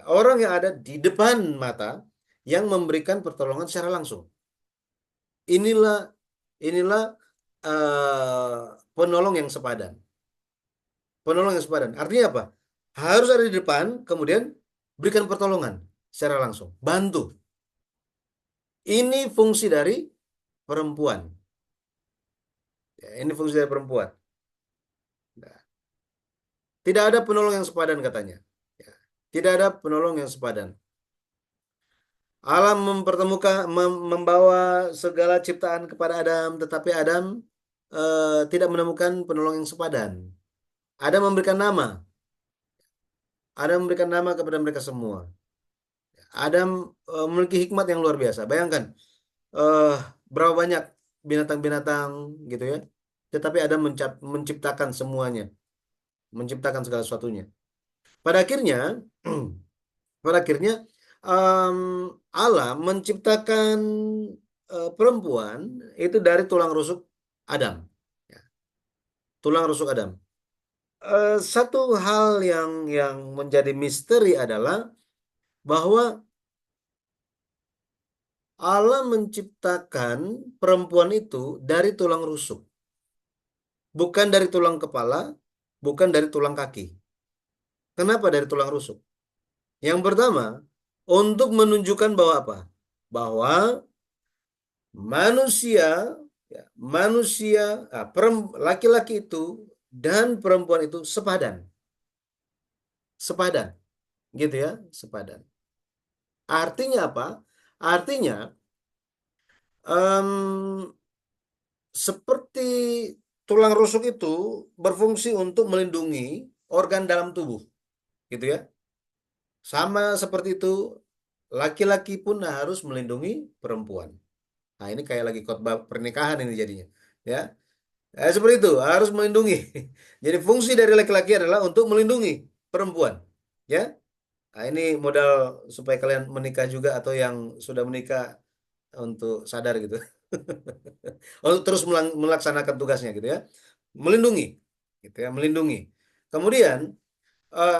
orang yang ada di depan mata yang memberikan pertolongan secara langsung. Inilah inilah penolong yang sepadan. Penolong yang sepadan. Artinya apa? Harus ada di depan, kemudian berikan pertolongan secara langsung. Bantu. Ini fungsi dari perempuan. Ya, ini fungsi dari perempuan. Nah, tidak ada penolong yang sepadan katanya. Ya, tidak ada penolong yang sepadan. Allah membawa segala ciptaan kepada Adam, tetapi Adam tidak menemukan penolong yang sepadan. Adam memberikan nama. Adam memberikan nama kepada mereka semua. Adam memiliki hikmat yang luar biasa. Bayangkan eh, berapa banyak binatang-binatang gitu ya. Tetapi Adam menciptakan semuanya, menciptakan segala sesuatunya. Pada akhirnya, pada akhirnya em, Allah menciptakan perempuan itu dari tulang rusuk Adam. Ya, tulang rusuk Adam. Satu hal yang menjadi misteri adalah bahwa Allah menciptakan perempuan itu dari tulang rusuk, bukan dari tulang kepala, bukan dari tulang kaki. Kenapa dari tulang rusuk? Yang pertama, untuk menunjukkan bahwa apa? Bahwa manusia, ya, manusia, laki-laki itu dan perempuan itu sepadan, sepadan, gitu ya, sepadan. Artinya apa? Artinya em, seperti tulang rusuk itu berfungsi untuk melindungi organ dalam tubuh, gitu ya. Sama seperti itu, laki-laki pun harus melindungi perempuan. Nah, ini kayak lagi khotbah pernikahan ini jadinya, ya. Seperti itu, harus melindungi. Jadi fungsi dari laki-laki adalah untuk melindungi perempuan, ya. Nah, ini modal supaya kalian menikah juga atau yang sudah menikah untuk sadar gitu. Untuk terus melaksanakan tugasnya gitu ya. Melindungi, gitu ya, melindungi. Kemudian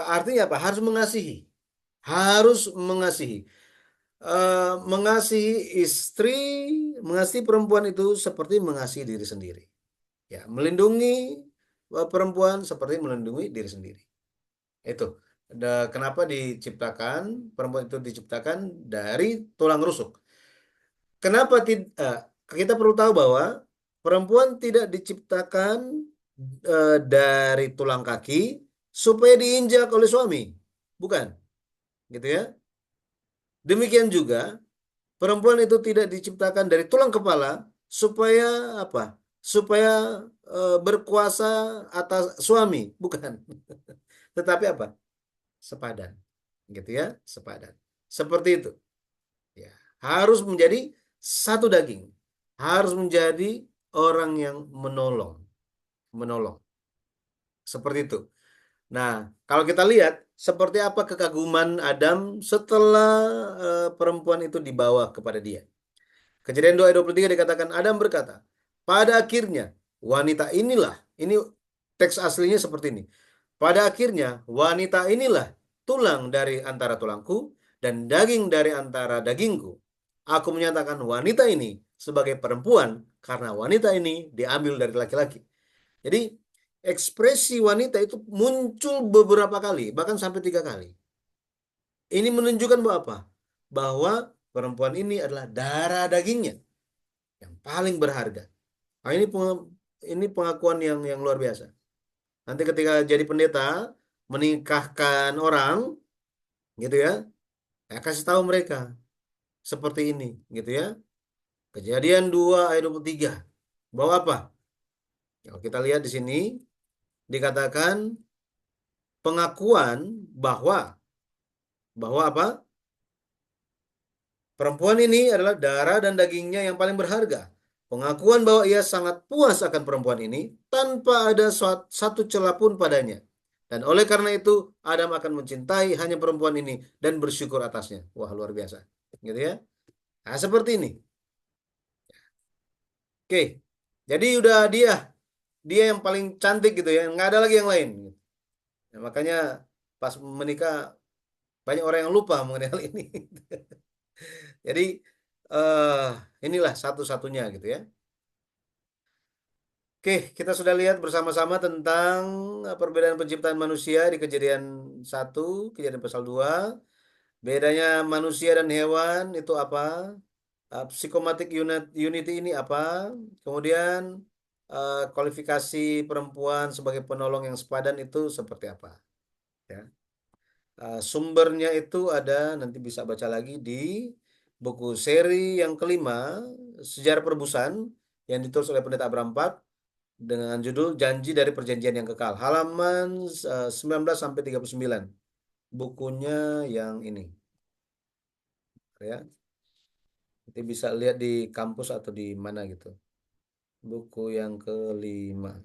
artinya apa? Harus mengasihi, harus mengasihi. Mengasihi istri, mengasihi perempuan itu seperti mengasihi diri sendiri. Ya, melindungi perempuan seperti melindungi diri sendiri. Itu. Kenapa diciptakan perempuan itu diciptakan dari tulang rusuk? Kenapa kita perlu tahu bahwa perempuan tidak diciptakan dari tulang kaki supaya diinjak oleh suami, bukan, gitu ya. Demikian juga perempuan itu tidak diciptakan dari tulang kepala supaya apa? Supaya berkuasa atas suami, bukan. Tetapi apa? Sepadan, gitu ya, sepadan. Seperti itu. Ya, harus menjadi satu daging. Harus menjadi orang yang menolong, menolong. Seperti itu. Nah, kalau kita lihat seperti apa kekaguman Adam setelah perempuan itu dibawa kepada dia. Kejadian 2 ayat 23 dikatakan Adam berkata, pada akhirnya wanita inilah, ini teks aslinya seperti ini. Pada akhirnya wanita inilah tulang dari antara tulangku dan daging dari antara dagingku. Aku menyatakan wanita ini sebagai perempuan karena wanita ini diambil dari laki-laki. Jadi ekspresi wanita itu muncul beberapa kali, bahkan sampai 3 kali. Ini menunjukkan bahwa apa? Bahwa perempuan ini adalah darah dagingnya yang paling berharga. Nah, ini pengakuan yang luar biasa. Nanti ketika jadi pendeta menikahkan orang, gitu ya, ya kasih tahu mereka seperti ini, gitu ya. Kejadian 2 ayat 23. Bahwa apa? Kalau kita lihat di sini dikatakan pengakuan bahwa bahwa apa? Perempuan ini adalah darah dan dagingnya yang paling berharga. Pengakuan bahwa ia sangat puas akan perempuan ini tanpa ada satu celah pun padanya. Dan oleh karena itu, Adam akan mencintai hanya perempuan ini dan bersyukur atasnya. Wah, luar biasa. Gitu ya. Nah, seperti ini. Oke. Jadi udah dia yang paling cantik gitu ya. Nggak ada lagi yang lain. Nah, makanya pas menikah banyak orang yang lupa mengenai hal ini. Jadi eh inilah satu-satunya gitu ya. Oke, kita sudah lihat bersama-sama tentang perbedaan penciptaan manusia di Kejadian 1, Kejadian pasal 2. Bedanya manusia dan hewan itu apa? Psychomatic unity ini apa? Kemudian kualifikasi perempuan sebagai penolong yang sepadan itu seperti apa? Ya. Sumbernya itu ada, nanti bisa baca lagi di buku seri yang kelima, Sejarah Perebusan, yang ditulis oleh Pendeta Abraham Pak dengan judul Janji dari Perjanjian yang Kekal. Halaman 19 sampai 39. Bukunya yang ini, ya. Nanti bisa lihat di kampus atau di mana gitu. Buku yang kelima.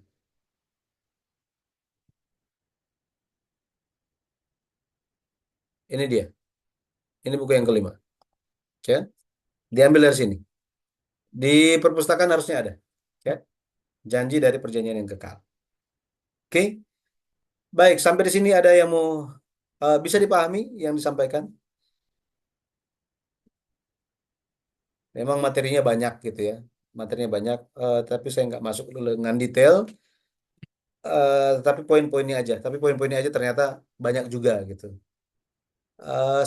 Ini dia. Ini buku yang kelima. Ya. Diambil dari sini. Di perpustakaan harusnya ada. Ya. Janji dari Perjanjian yang Kekal. Oke. Baik, sampai di sini ada yang mau bisa dipahami yang disampaikan. Memang materinya banyak gitu ya. Materinya banyak, tapi saya nggak masuk dengan detail. Tapi poin-poinnya aja. Tapi poin-poinnya aja ternyata banyak juga gitu.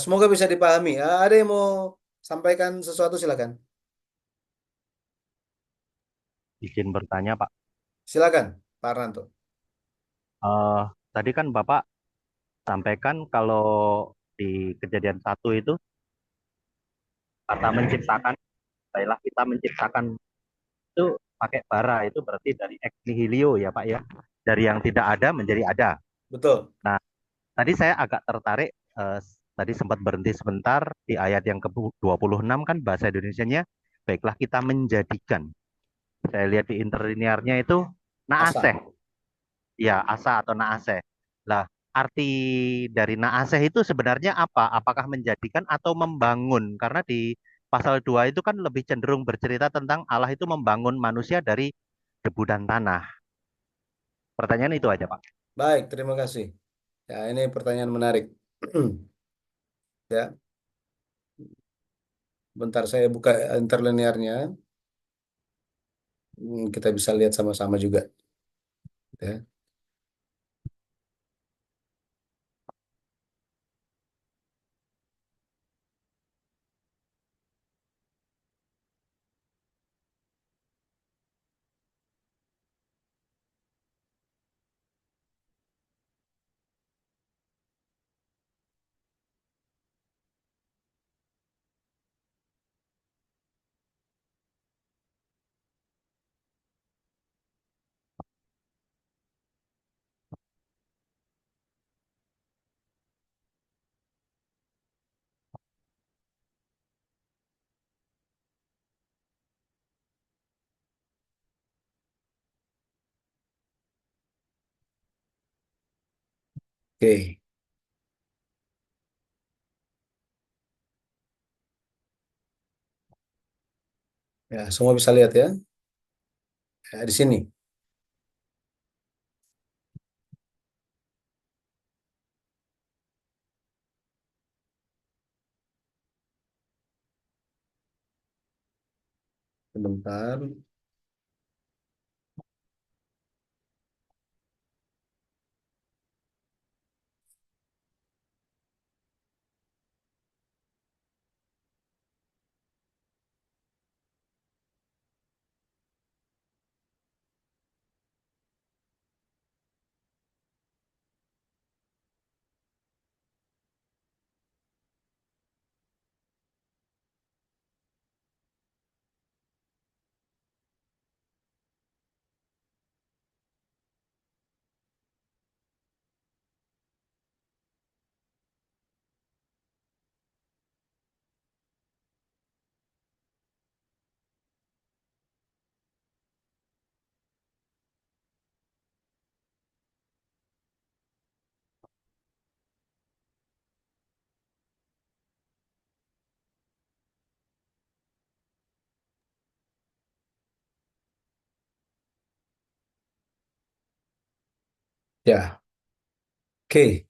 Semoga bisa dipahami. Ada yang mau sampaikan sesuatu silakan.
Izin bertanya, Pak.
Silakan, Pak Arnanto.
Eh, Tadi kan Bapak sampaikan kalau di kejadian 1 itu kata menciptakan, baiklah kita menciptakan itu pakai bara, itu berarti dari ex nihilo ya Pak ya. Dari yang tidak ada menjadi ada.
Betul.
Nah, tadi saya agak tertarik, tadi sempat berhenti sebentar di ayat yang ke-26 kan bahasa Indonesianya, baiklah kita menjadikan. Saya lihat di interlinearnya itu naaseh.
Asa.
Ya, asa atau naaseh. Lah, arti dari naaseh itu sebenarnya apa? Apakah menjadikan atau membangun? Karena di pasal 2 itu kan lebih cenderung bercerita tentang Allah itu membangun manusia dari debu dan tanah. Pertanyaan itu aja, Pak.
Baik, terima kasih. Ya, ini pertanyaan menarik. Ya, bentar saya buka interlinearnya. Kita bisa lihat sama-sama juga. Ya. Oke. Ya, semua bisa lihat ya. Ya, di sini. Sebentar. Ya, oke.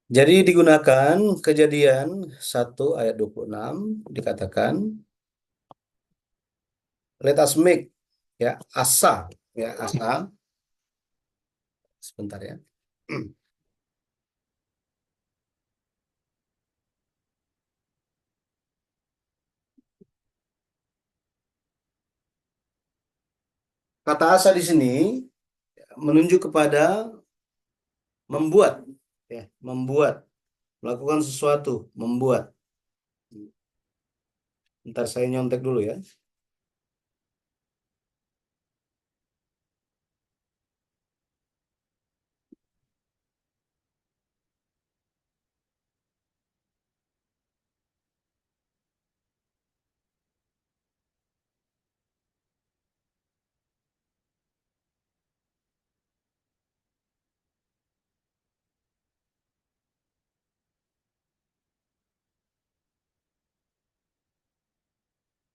Jadi digunakan kejadian 1 ayat 26 dikatakan, let us make, ya, asa, ya, asa, sebentar ya. Kata asa di sini menunjuk kepada membuat, ya, membuat, melakukan sesuatu, membuat. Ntar saya nyontek dulu ya.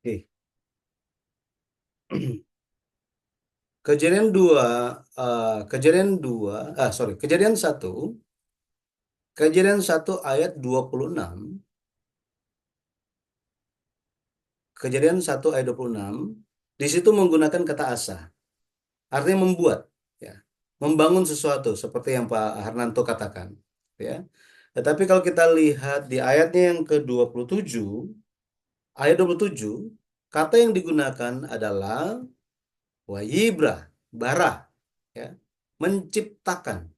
Oke. Kejadian dua, kejadian 1 ayat 26, kejadian 1 ayat 26, di situ menggunakan kata asa, artinya membuat, ya, membangun sesuatu seperti yang Pak Harnanto katakan, ya. Tetapi kalau kita lihat di ayatnya yang ke-27, ayat 27, kata yang digunakan adalah wayibra, bara, ya, menciptakan.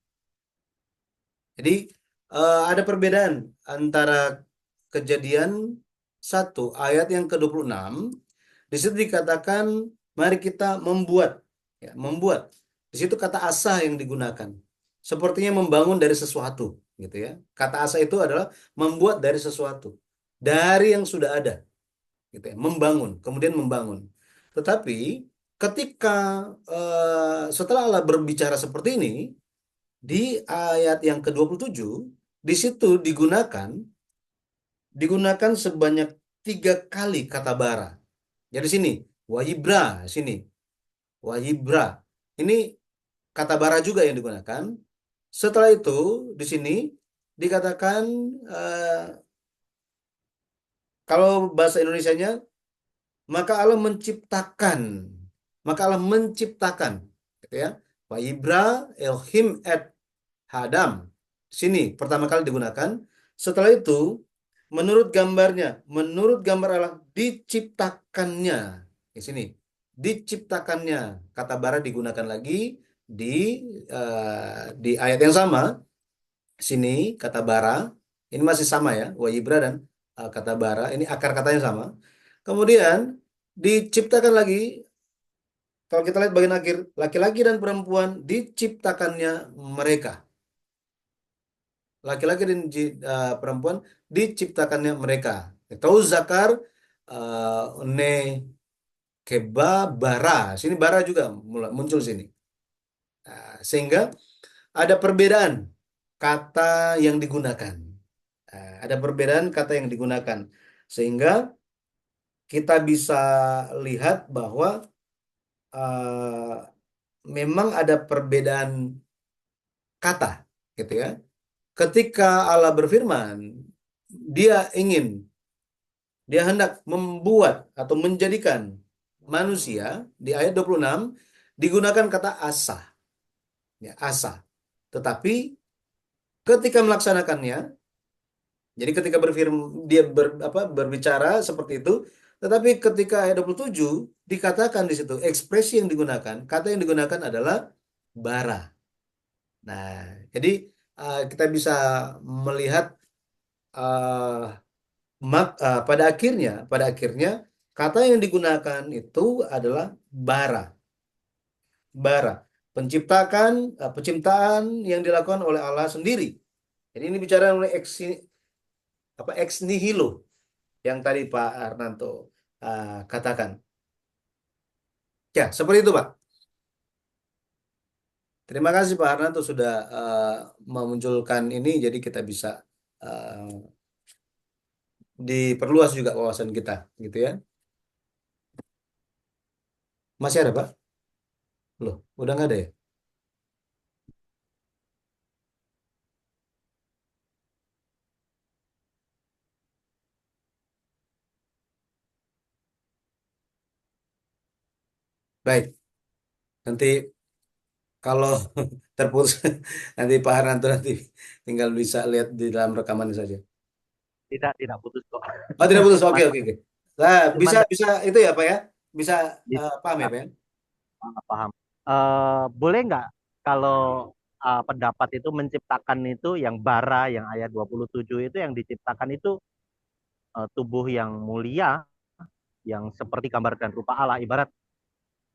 Jadi ada perbedaan antara kejadian 1 ayat yang ke-26. Di situ dikatakan mari kita membuat, ya, membuat. Di situ kata asa yang digunakan. Sepertinya membangun dari sesuatu, gitu ya. Kata asa itu adalah membuat dari sesuatu, dari yang sudah ada, gitu ya. Membangun, kemudian membangun. Tetapi ketika setelah Allah berbicara seperti ini, di ayat yang ke-27, di situ digunakan sebanyak 3 kali kata bara. Jadi sini, wahibra, sini, wahibra. Ini kata bara juga yang digunakan. Setelah itu, di sini dikatakan, eh, kalau bahasa Indonesianya, maka Allah menciptakan, maka Allah menciptakan, gitu ya. Wahibra Elhim et Hadam. Sini pertama kali digunakan. Setelah itu, menurut gambar Allah diciptakannya. Di sini, diciptakannya. Kata bara digunakan lagi di di ayat yang sama. Sini kata bara, ini masih sama ya, wajibra dan kata bara, ini akar katanya sama. Kemudian diciptakan lagi, kalau kita lihat bagian akhir, laki-laki dan perempuan diciptakannya mereka. Laki-laki dan perempuan diciptakannya mereka. Tahu zakar ne keba bara. Sini bara juga muncul sini. Nah, sehingga ada perbedaan kata yang digunakan. Ada perbedaan kata yang digunakan. Sehingga kita bisa lihat bahwa eh, memang ada perbedaan kata, gitu ya. Ketika Allah berfirman, Dia ingin Dia hendak membuat atau menjadikan manusia, di ayat 26 digunakan kata asa, ya, asa. Tetapi ketika melaksanakannya, jadi ketika dia berbicara seperti itu, tetapi ketika ayat 27 dikatakan di situ ekspresi yang digunakan, kata yang digunakan adalah bara. Nah, jadi kita bisa melihat eh, pada akhirnya kata yang digunakan itu adalah bara, bara, penciptaan yang dilakukan oleh Allah sendiri. Jadi ini bicara oleh ex nihilo yang tadi Pak Arnanto katakan. Ya, seperti itu Pak. Terima kasih Pak Arnanto sudah memunculkan ini, jadi kita bisa eh, diperluas juga wawasan kita, gitu ya. Masih ada Pak? Loh, udah nggak ada ya? Baik, nanti kalau terputus nanti Pak Harnanto nanti tinggal bisa lihat di dalam rekaman saja.
Tidak putus kok.
Oh, tidak putus. Oke,
Mas,
oke, oke. Nah,
cuman
bisa bisa itu ya, Pak ya? Bisa
bisa
paham ya, Pak ya?
paham. Boleh nggak kalau pendapat itu menciptakan itu yang bara yang ayat 27 itu yang diciptakan itu tubuh yang mulia yang seperti gambar dan rupa Allah, ibarat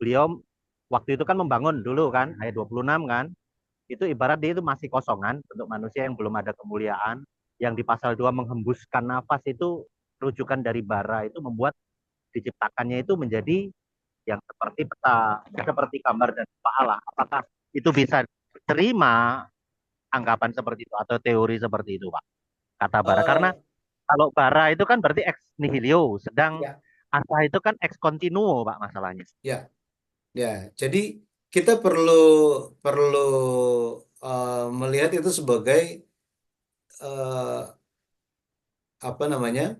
beliau waktu itu kan membangun dulu kan ayat 26 kan, itu ibarat dia itu masih kosongan untuk manusia yang belum ada kemuliaan, yang di pasal 2 menghembuskan nafas itu rujukan dari bara itu membuat diciptakannya itu menjadi yang seperti peta, seperti gambar dan rupa Allah. Apakah itu bisa terima anggapan seperti itu atau teori seperti itu, Pak? Kata bara. Karena
Eh,
kalau bara itu kan berarti ex nihilo, sedang
ya,
asa itu kan ex continuo, Pak, masalahnya.
ya, ya. Jadi kita perlu perlu melihat itu sebagai eh, apa namanya?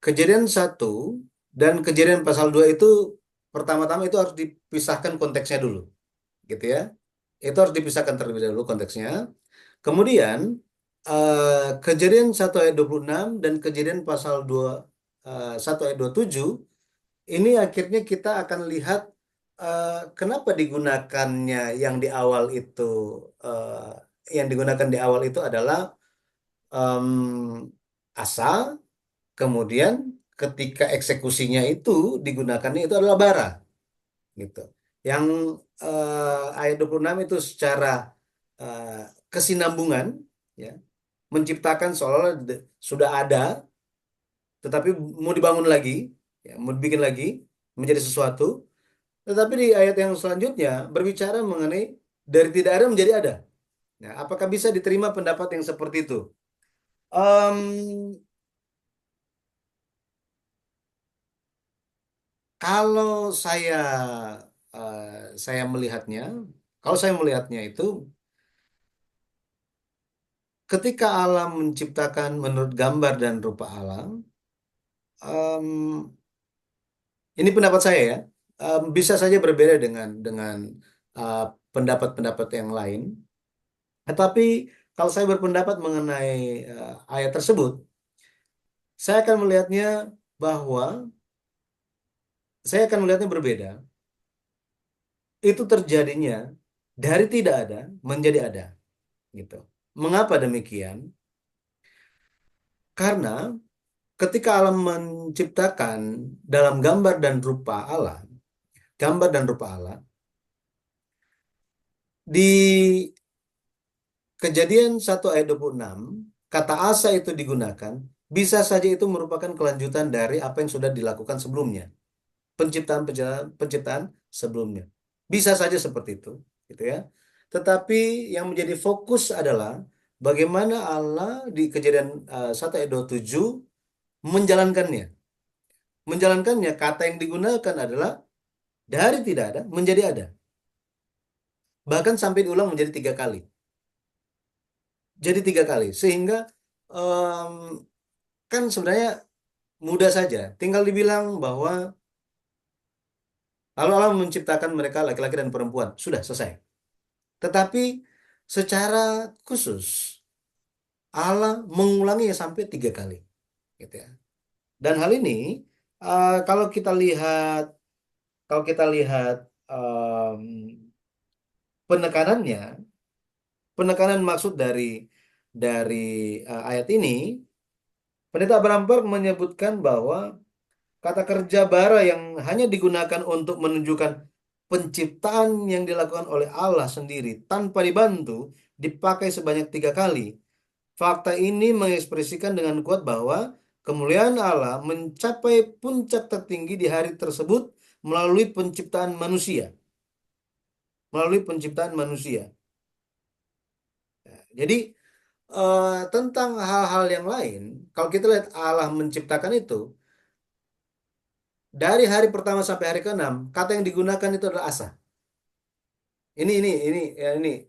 Kejadian satu dan kejadian pasal 2 itu pertama-tama itu harus dipisahkan konteksnya dulu, gitu ya. Itu harus dipisahkan terlebih dahulu konteksnya. Kemudian kejadian 1 ayat 26 dan kejadian pasal 2 1 ayat 27 ini akhirnya kita akan lihat kenapa digunakannya yang di awal itu yang digunakan di awal itu adalah asal, kemudian ketika eksekusinya itu digunakannya itu adalah bara gitu. Yang ayat 26 itu secara eh, kesinambungan ya menciptakan seolah sudah ada tetapi mau dibangun lagi ya mau dibikin lagi menjadi sesuatu, tetapi di ayat yang selanjutnya berbicara mengenai dari tidak ada menjadi ada. Nah, apakah bisa diterima pendapat yang seperti itu? Em, kalau saya eh, saya melihatnya, kalau saya melihatnya itu ketika alam menciptakan menurut gambar dan rupa alam, em, ini pendapat saya ya, bisa saja berbeda dengan eh, pendapat-pendapat yang lain. Tetapi kalau saya berpendapat mengenai ayat tersebut, saya akan melihatnya bahwa saya akan melihatnya berbeda. Itu terjadinya dari tidak ada menjadi ada, gitu. Mengapa demikian? Karena ketika alam menciptakan dalam gambar dan rupa Allah, di Kejadian 1 ayat 26 kata asa itu digunakan, bisa saja itu merupakan kelanjutan dari apa yang sudah dilakukan sebelumnya. Penciptaan sebelumnya. Bisa saja seperti itu, gitu ya. Tetapi yang menjadi fokus adalah bagaimana Allah di Kejadian 1 ayat 27 menjalankannya. Menjalankannya, kata yang digunakan adalah dari tidak ada menjadi ada. Bahkan sampai diulang menjadi 3 kali. Jadi 3 kali. Sehingga em, kan sebenarnya mudah saja. Tinggal dibilang bahwa lalu Allah menciptakan mereka laki-laki dan perempuan. Sudah selesai. Tetapi secara khusus Allah mengulanginya sampai 3 kali. Gitu ya. Dan hal ini kalau kita lihat em, penekanannya, penekanan maksud dari ayat ini, Pendeta Abraham Burke menyebutkan bahwa kata kerja bara yang hanya digunakan untuk menunjukkan penciptaan yang dilakukan oleh Allah sendiri tanpa dibantu dipakai sebanyak 3 kali. Fakta ini mengekspresikan dengan kuat bahwa kemuliaan Allah mencapai puncak tertinggi di hari tersebut melalui penciptaan manusia. Melalui penciptaan manusia. Jadi tentang hal-hal yang lain, kalau kita lihat Allah menciptakan itu, dari hari pertama sampai hari ke-6, kata yang digunakan itu adalah asa. Ini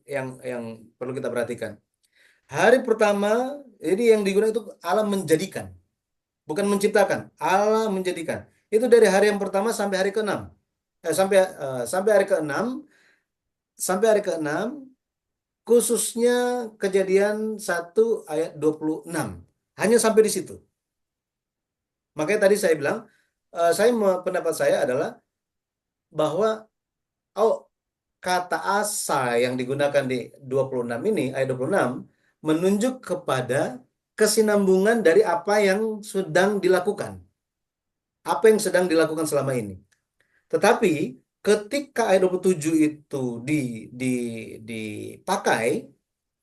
yang perlu kita perhatikan. Hari pertama, jadi yang digunakan itu Allah menjadikan, bukan menciptakan. Allah menjadikan. Itu dari hari yang pertama sampai hari ke-6. sampai hari ke-6, sampai hari ke-6 khususnya Kejadian 1 ayat 26. Hanya sampai di situ. Makanya tadi saya bilang, pendapat saya adalah bahwa oh, kata asa yang digunakan di 26 ini, ayat 26, menunjuk kepada kesinambungan dari apa yang sedang dilakukan. Apa yang sedang dilakukan selama ini. Tetapi ketika ayat 27 itu di, dipakai,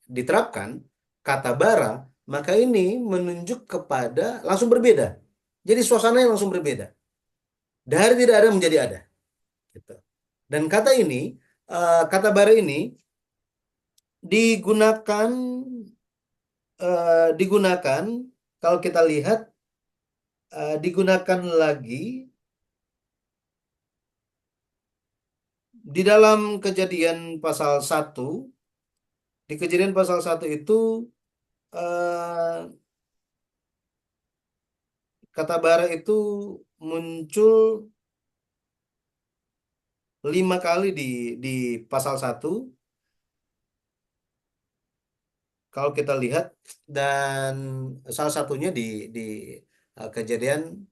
diterapkan, kata bara, maka ini menunjuk kepada langsung berbeda. Jadi suasananya langsung berbeda. Dari tidak ada menjadi ada. Gitu. Dan kata ini, kata bara ini digunakan digunakan kalau kita lihat digunakan lagi di dalam Kejadian pasal 1. Di Kejadian pasal 1 itu eh, kata bara itu muncul 5 kali di pasal 1 kalau kita lihat, dan salah satunya di kejadian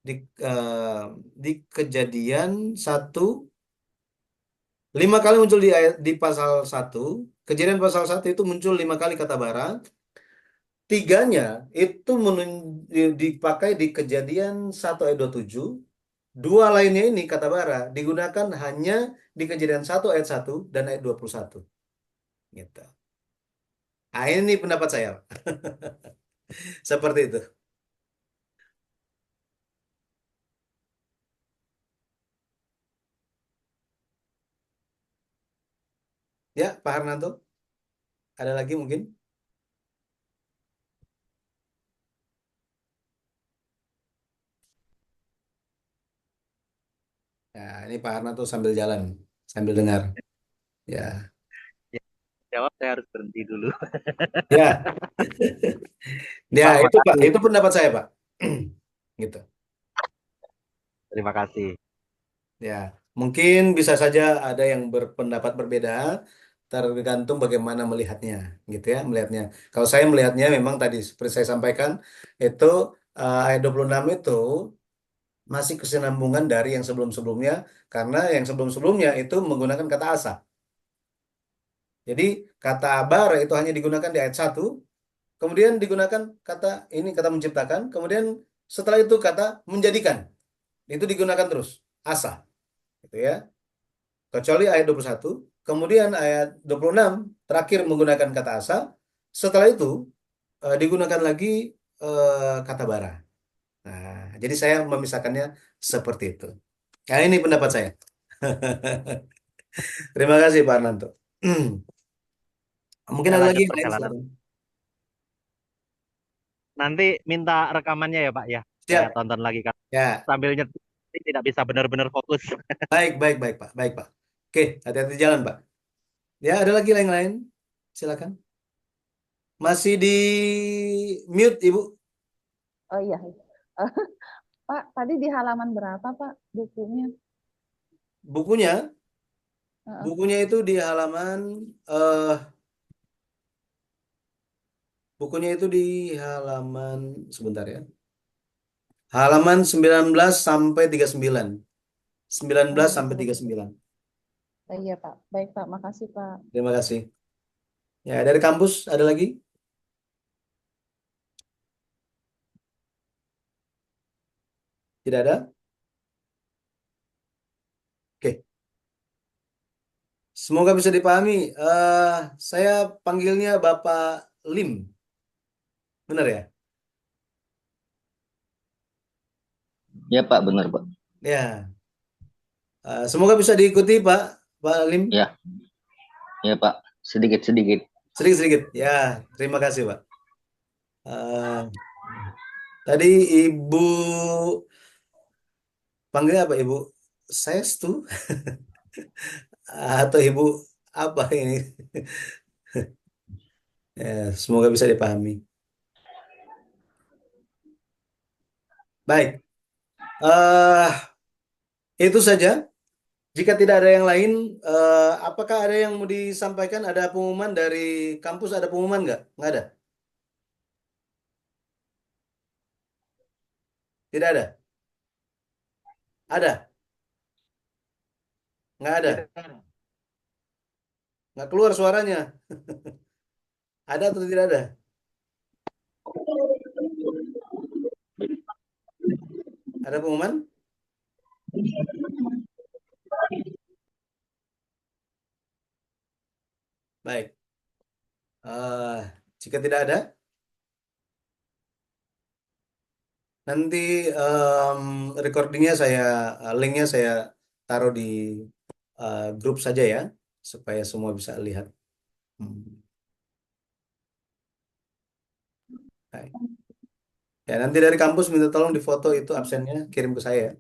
di eh, di Kejadian 1, 5 kali muncul di pasal 1. Kejadian pasal 1 itu muncul 5 kali kata bara. Tiganya itu dipakai di Kejadian 1 ayat 27. Dua lainnya ini kata bara digunakan hanya di Kejadian 1 ayat 1 dan ayat 21. Gitu. Nah, ini pendapat saya. Seperti itu. Ya, Pak Harnanto, ada lagi mungkin? Ya, ini Pak Harnanto sambil jalan, sambil dengar. Ya,
Ya, jawab saya harus berhenti dulu.
ya, ya
Pak,
itu Pak,
makasih.
itu pendapat saya Pak. Gitu.
Terima kasih.
Ya, mungkin bisa saja ada yang berpendapat berbeda, tergantung bagaimana melihatnya, gitu ya, melihatnya. Kalau saya melihatnya memang tadi seperti saya sampaikan, itu ayat 26 itu masih kesinambungan dari yang sebelum-sebelumnya, karena yang sebelum-sebelumnya itu menggunakan kata asa. Jadi kata bara itu hanya digunakan di ayat 1, kemudian digunakan kata ini kata menciptakan, kemudian setelah itu kata menjadikan. Itu digunakan terus, asa, gitu ya. Kecuali ayat 21, kemudian ayat 26 terakhir menggunakan kata asa, setelah itu digunakan lagi kata bara. Nah, jadi saya memisahkannya seperti itu. Nah, ini pendapat saya. Terima kasih Pak Arnanto. Mungkin
Saya
ada lagi
lanjut
yang lain,
perjalanan.
silakan.
Nanti minta rekamannya ya Pak ya. Saya
Siap.
tonton lagi kan.
Ya,
Sambil nyetir tidak bisa benar-benar fokus.
baik, baik, baik Pak, baik Pak. Oke, hati-hati di jalan Pak. Ya, ada lagi yang lain? Silakan. Masih di mute Ibu.
Oh iya. Eh, Pak, tadi di halaman berapa Pak bukunya?
Bukunya,
Heeh.
bukunya itu di halaman eh bukunya itu di halaman sebentar ya. Halaman 19 sampai 39. 19 sampai
Oh,
39.
iya Pak. Baik Pak, makasih Pak.
Terima kasih. Ya, dari kampus ada lagi? Tidak ada? Oke. Semoga bisa dipahami. Saya panggilnya Bapak Lim. Benar ya?
Ya Pak, benar Pak.
Ya. Semoga bisa diikuti Pak Lim.
Ya, ya Pak. Sedikit-sedikit.
Sedikit-sedikit. Ya, terima kasih Pak. Eh, Tadi Ibu panggilnya apa Ibu? Sestu atau Ibu apa ini? Ya, semoga bisa dipahami. Baik. eh Itu saja. Jika tidak ada yang lain, apakah ada yang mau disampaikan? Ada pengumuman dari kampus? Ada pengumuman nggak? Nggak ada. Tidak ada. Ada? Nggak ada. Nggak keluar suaranya. Ada atau tidak ada? Ada pengumuman? Baik. Eh, jika tidak ada, nanti recordingnya linknya saya taruh di grup saja ya, supaya semua bisa lihat. Hmm. Baik. Ya, nanti dari kampus minta tolong difoto itu absennya, kirim ke saya.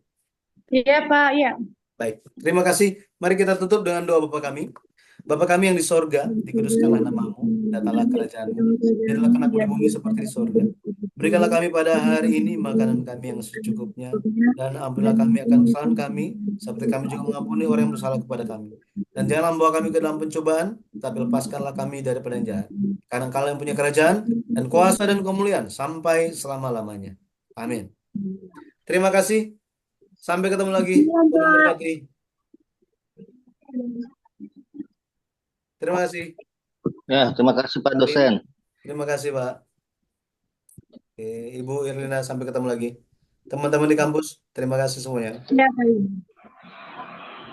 Iya, Pak. Iya.
Baik, terima kasih. Mari kita tutup dengan doa Bapa kami. Bapa kami yang di sorga, dikuduskanlah namamu, datanglah kerajaanmu, jadilah kenakmu di bumi seperti di sorga. Berikanlah kami pada hari ini makanan kami yang secukupnya, dan ampunilah kami akan kesalahan kami, seperti kami juga mengampuni orang yang bersalah kepada kami. Dan janganlah membawa kami ke dalam pencobaan, tapi lepaskanlah kami daripada yang jahat. Karena Engkau yang punya kerajaan, dan kuasa dan kemuliaan, sampai selama-lamanya. Amin. Terima kasih. Sampai ketemu lagi.
Iya,
Tuhan
Pak.
memberkati. Terima kasih.
Ya, terima kasih Pak
Mari.
dosen.
Terima kasih, Pak. Oke, Ibu Irlina, sampai ketemu lagi. Teman-teman di kampus, terima kasih semuanya.
Iya, Pak.